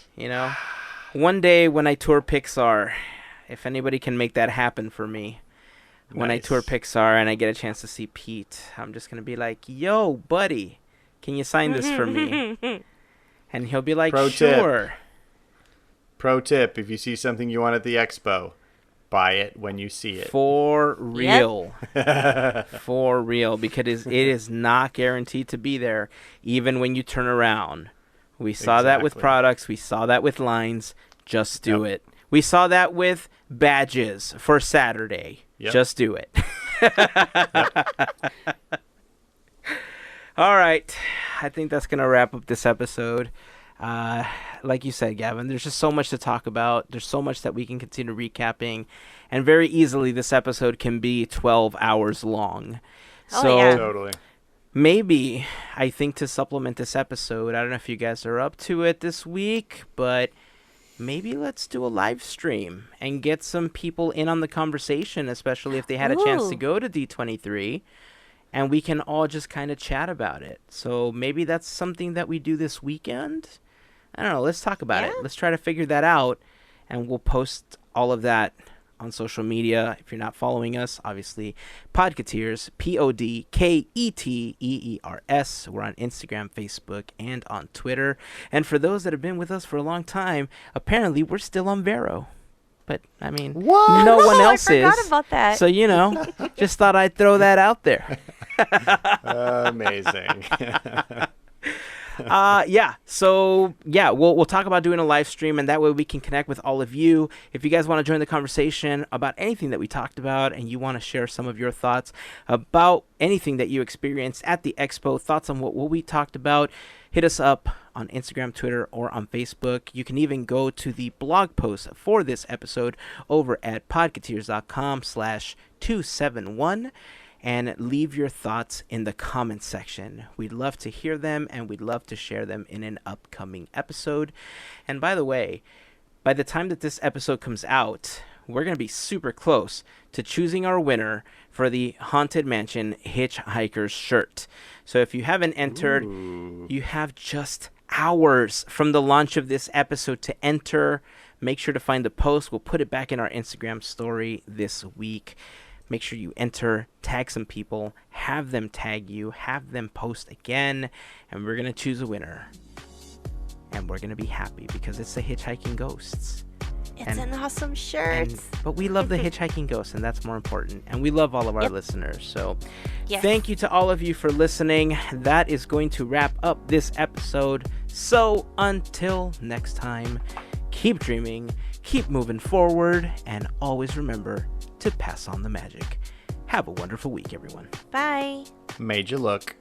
One day when I tour Pixar, if anybody can make that happen for me, when I tour Pixar and I get a chance to see Pete, I'm just going to be like, yo, buddy, can you sign this for me? And he'll be like, sure. Pro tip, if you see something you want at the expo, buy it when you see it. For real. For real, because it is not guaranteed to be there, even when you turn around. We saw that with products. We saw that with lines. Just do it. We saw that with badges for Saturday. Yep. Just do it. All right. I think that's going to wrap up this episode. Like you said, Gavin, there's just so much to talk about. There's so much that we can continue recapping. And very easily, this episode can be 12 hours long. Totally. Maybe, I think to supplement this episode, I don't know if you guys are up to it this week, but maybe let's do a live stream and get some people in on the conversation, especially if they had a chance to go to D23, and we can all just kind of chat about it. So maybe that's something that we do this weekend. I don't know. Let's talk about it. Let's try to figure that out, and we'll post all of that on social media. If you're not following us, obviously, Podketeers, Podketeers. We're on Instagram, Facebook, and on Twitter. And for those that have been with us for a long time, apparently we're still on Vero. But, I mean, no one else is. I forgot about that. So, just thought I'd throw that out there. Amazing. We'll talk about doing a live stream, and that way we can connect with all of you. If you guys want to join the conversation about anything that we talked about, and you want to share some of your thoughts about anything that you experienced at the expo, thoughts on what we talked about, hit us up on Instagram, Twitter, or on Facebook. You can even go to the blog post for this episode over at podketeers.com/271. and leave your thoughts in the comments section. We'd love to hear them, and we'd love to share them in an upcoming episode. And by the way, by the time that this episode comes out, we're going to be super close to choosing our winner for the Haunted Mansion Hitchhiker's shirt. So if you haven't entered, you have just hours from the launch of this episode to enter. Make sure to find the post. We'll put it back in our Instagram story this week. Make sure you enter, tag some people, have them tag you, have them post again, and we're going to choose a winner. And we're going to be happy because it's the Hitchhiking Ghosts. It's an awesome shirt. But we love the Hitchhiking Ghosts, and that's more important. And we love all of our listeners. So Yes. thank you to all of you for listening. That is going to wrap up this episode. So until next time, keep dreaming, keep moving forward, and always remember to pass on the magic. Have a wonderful week, everyone. Bye. Made you look.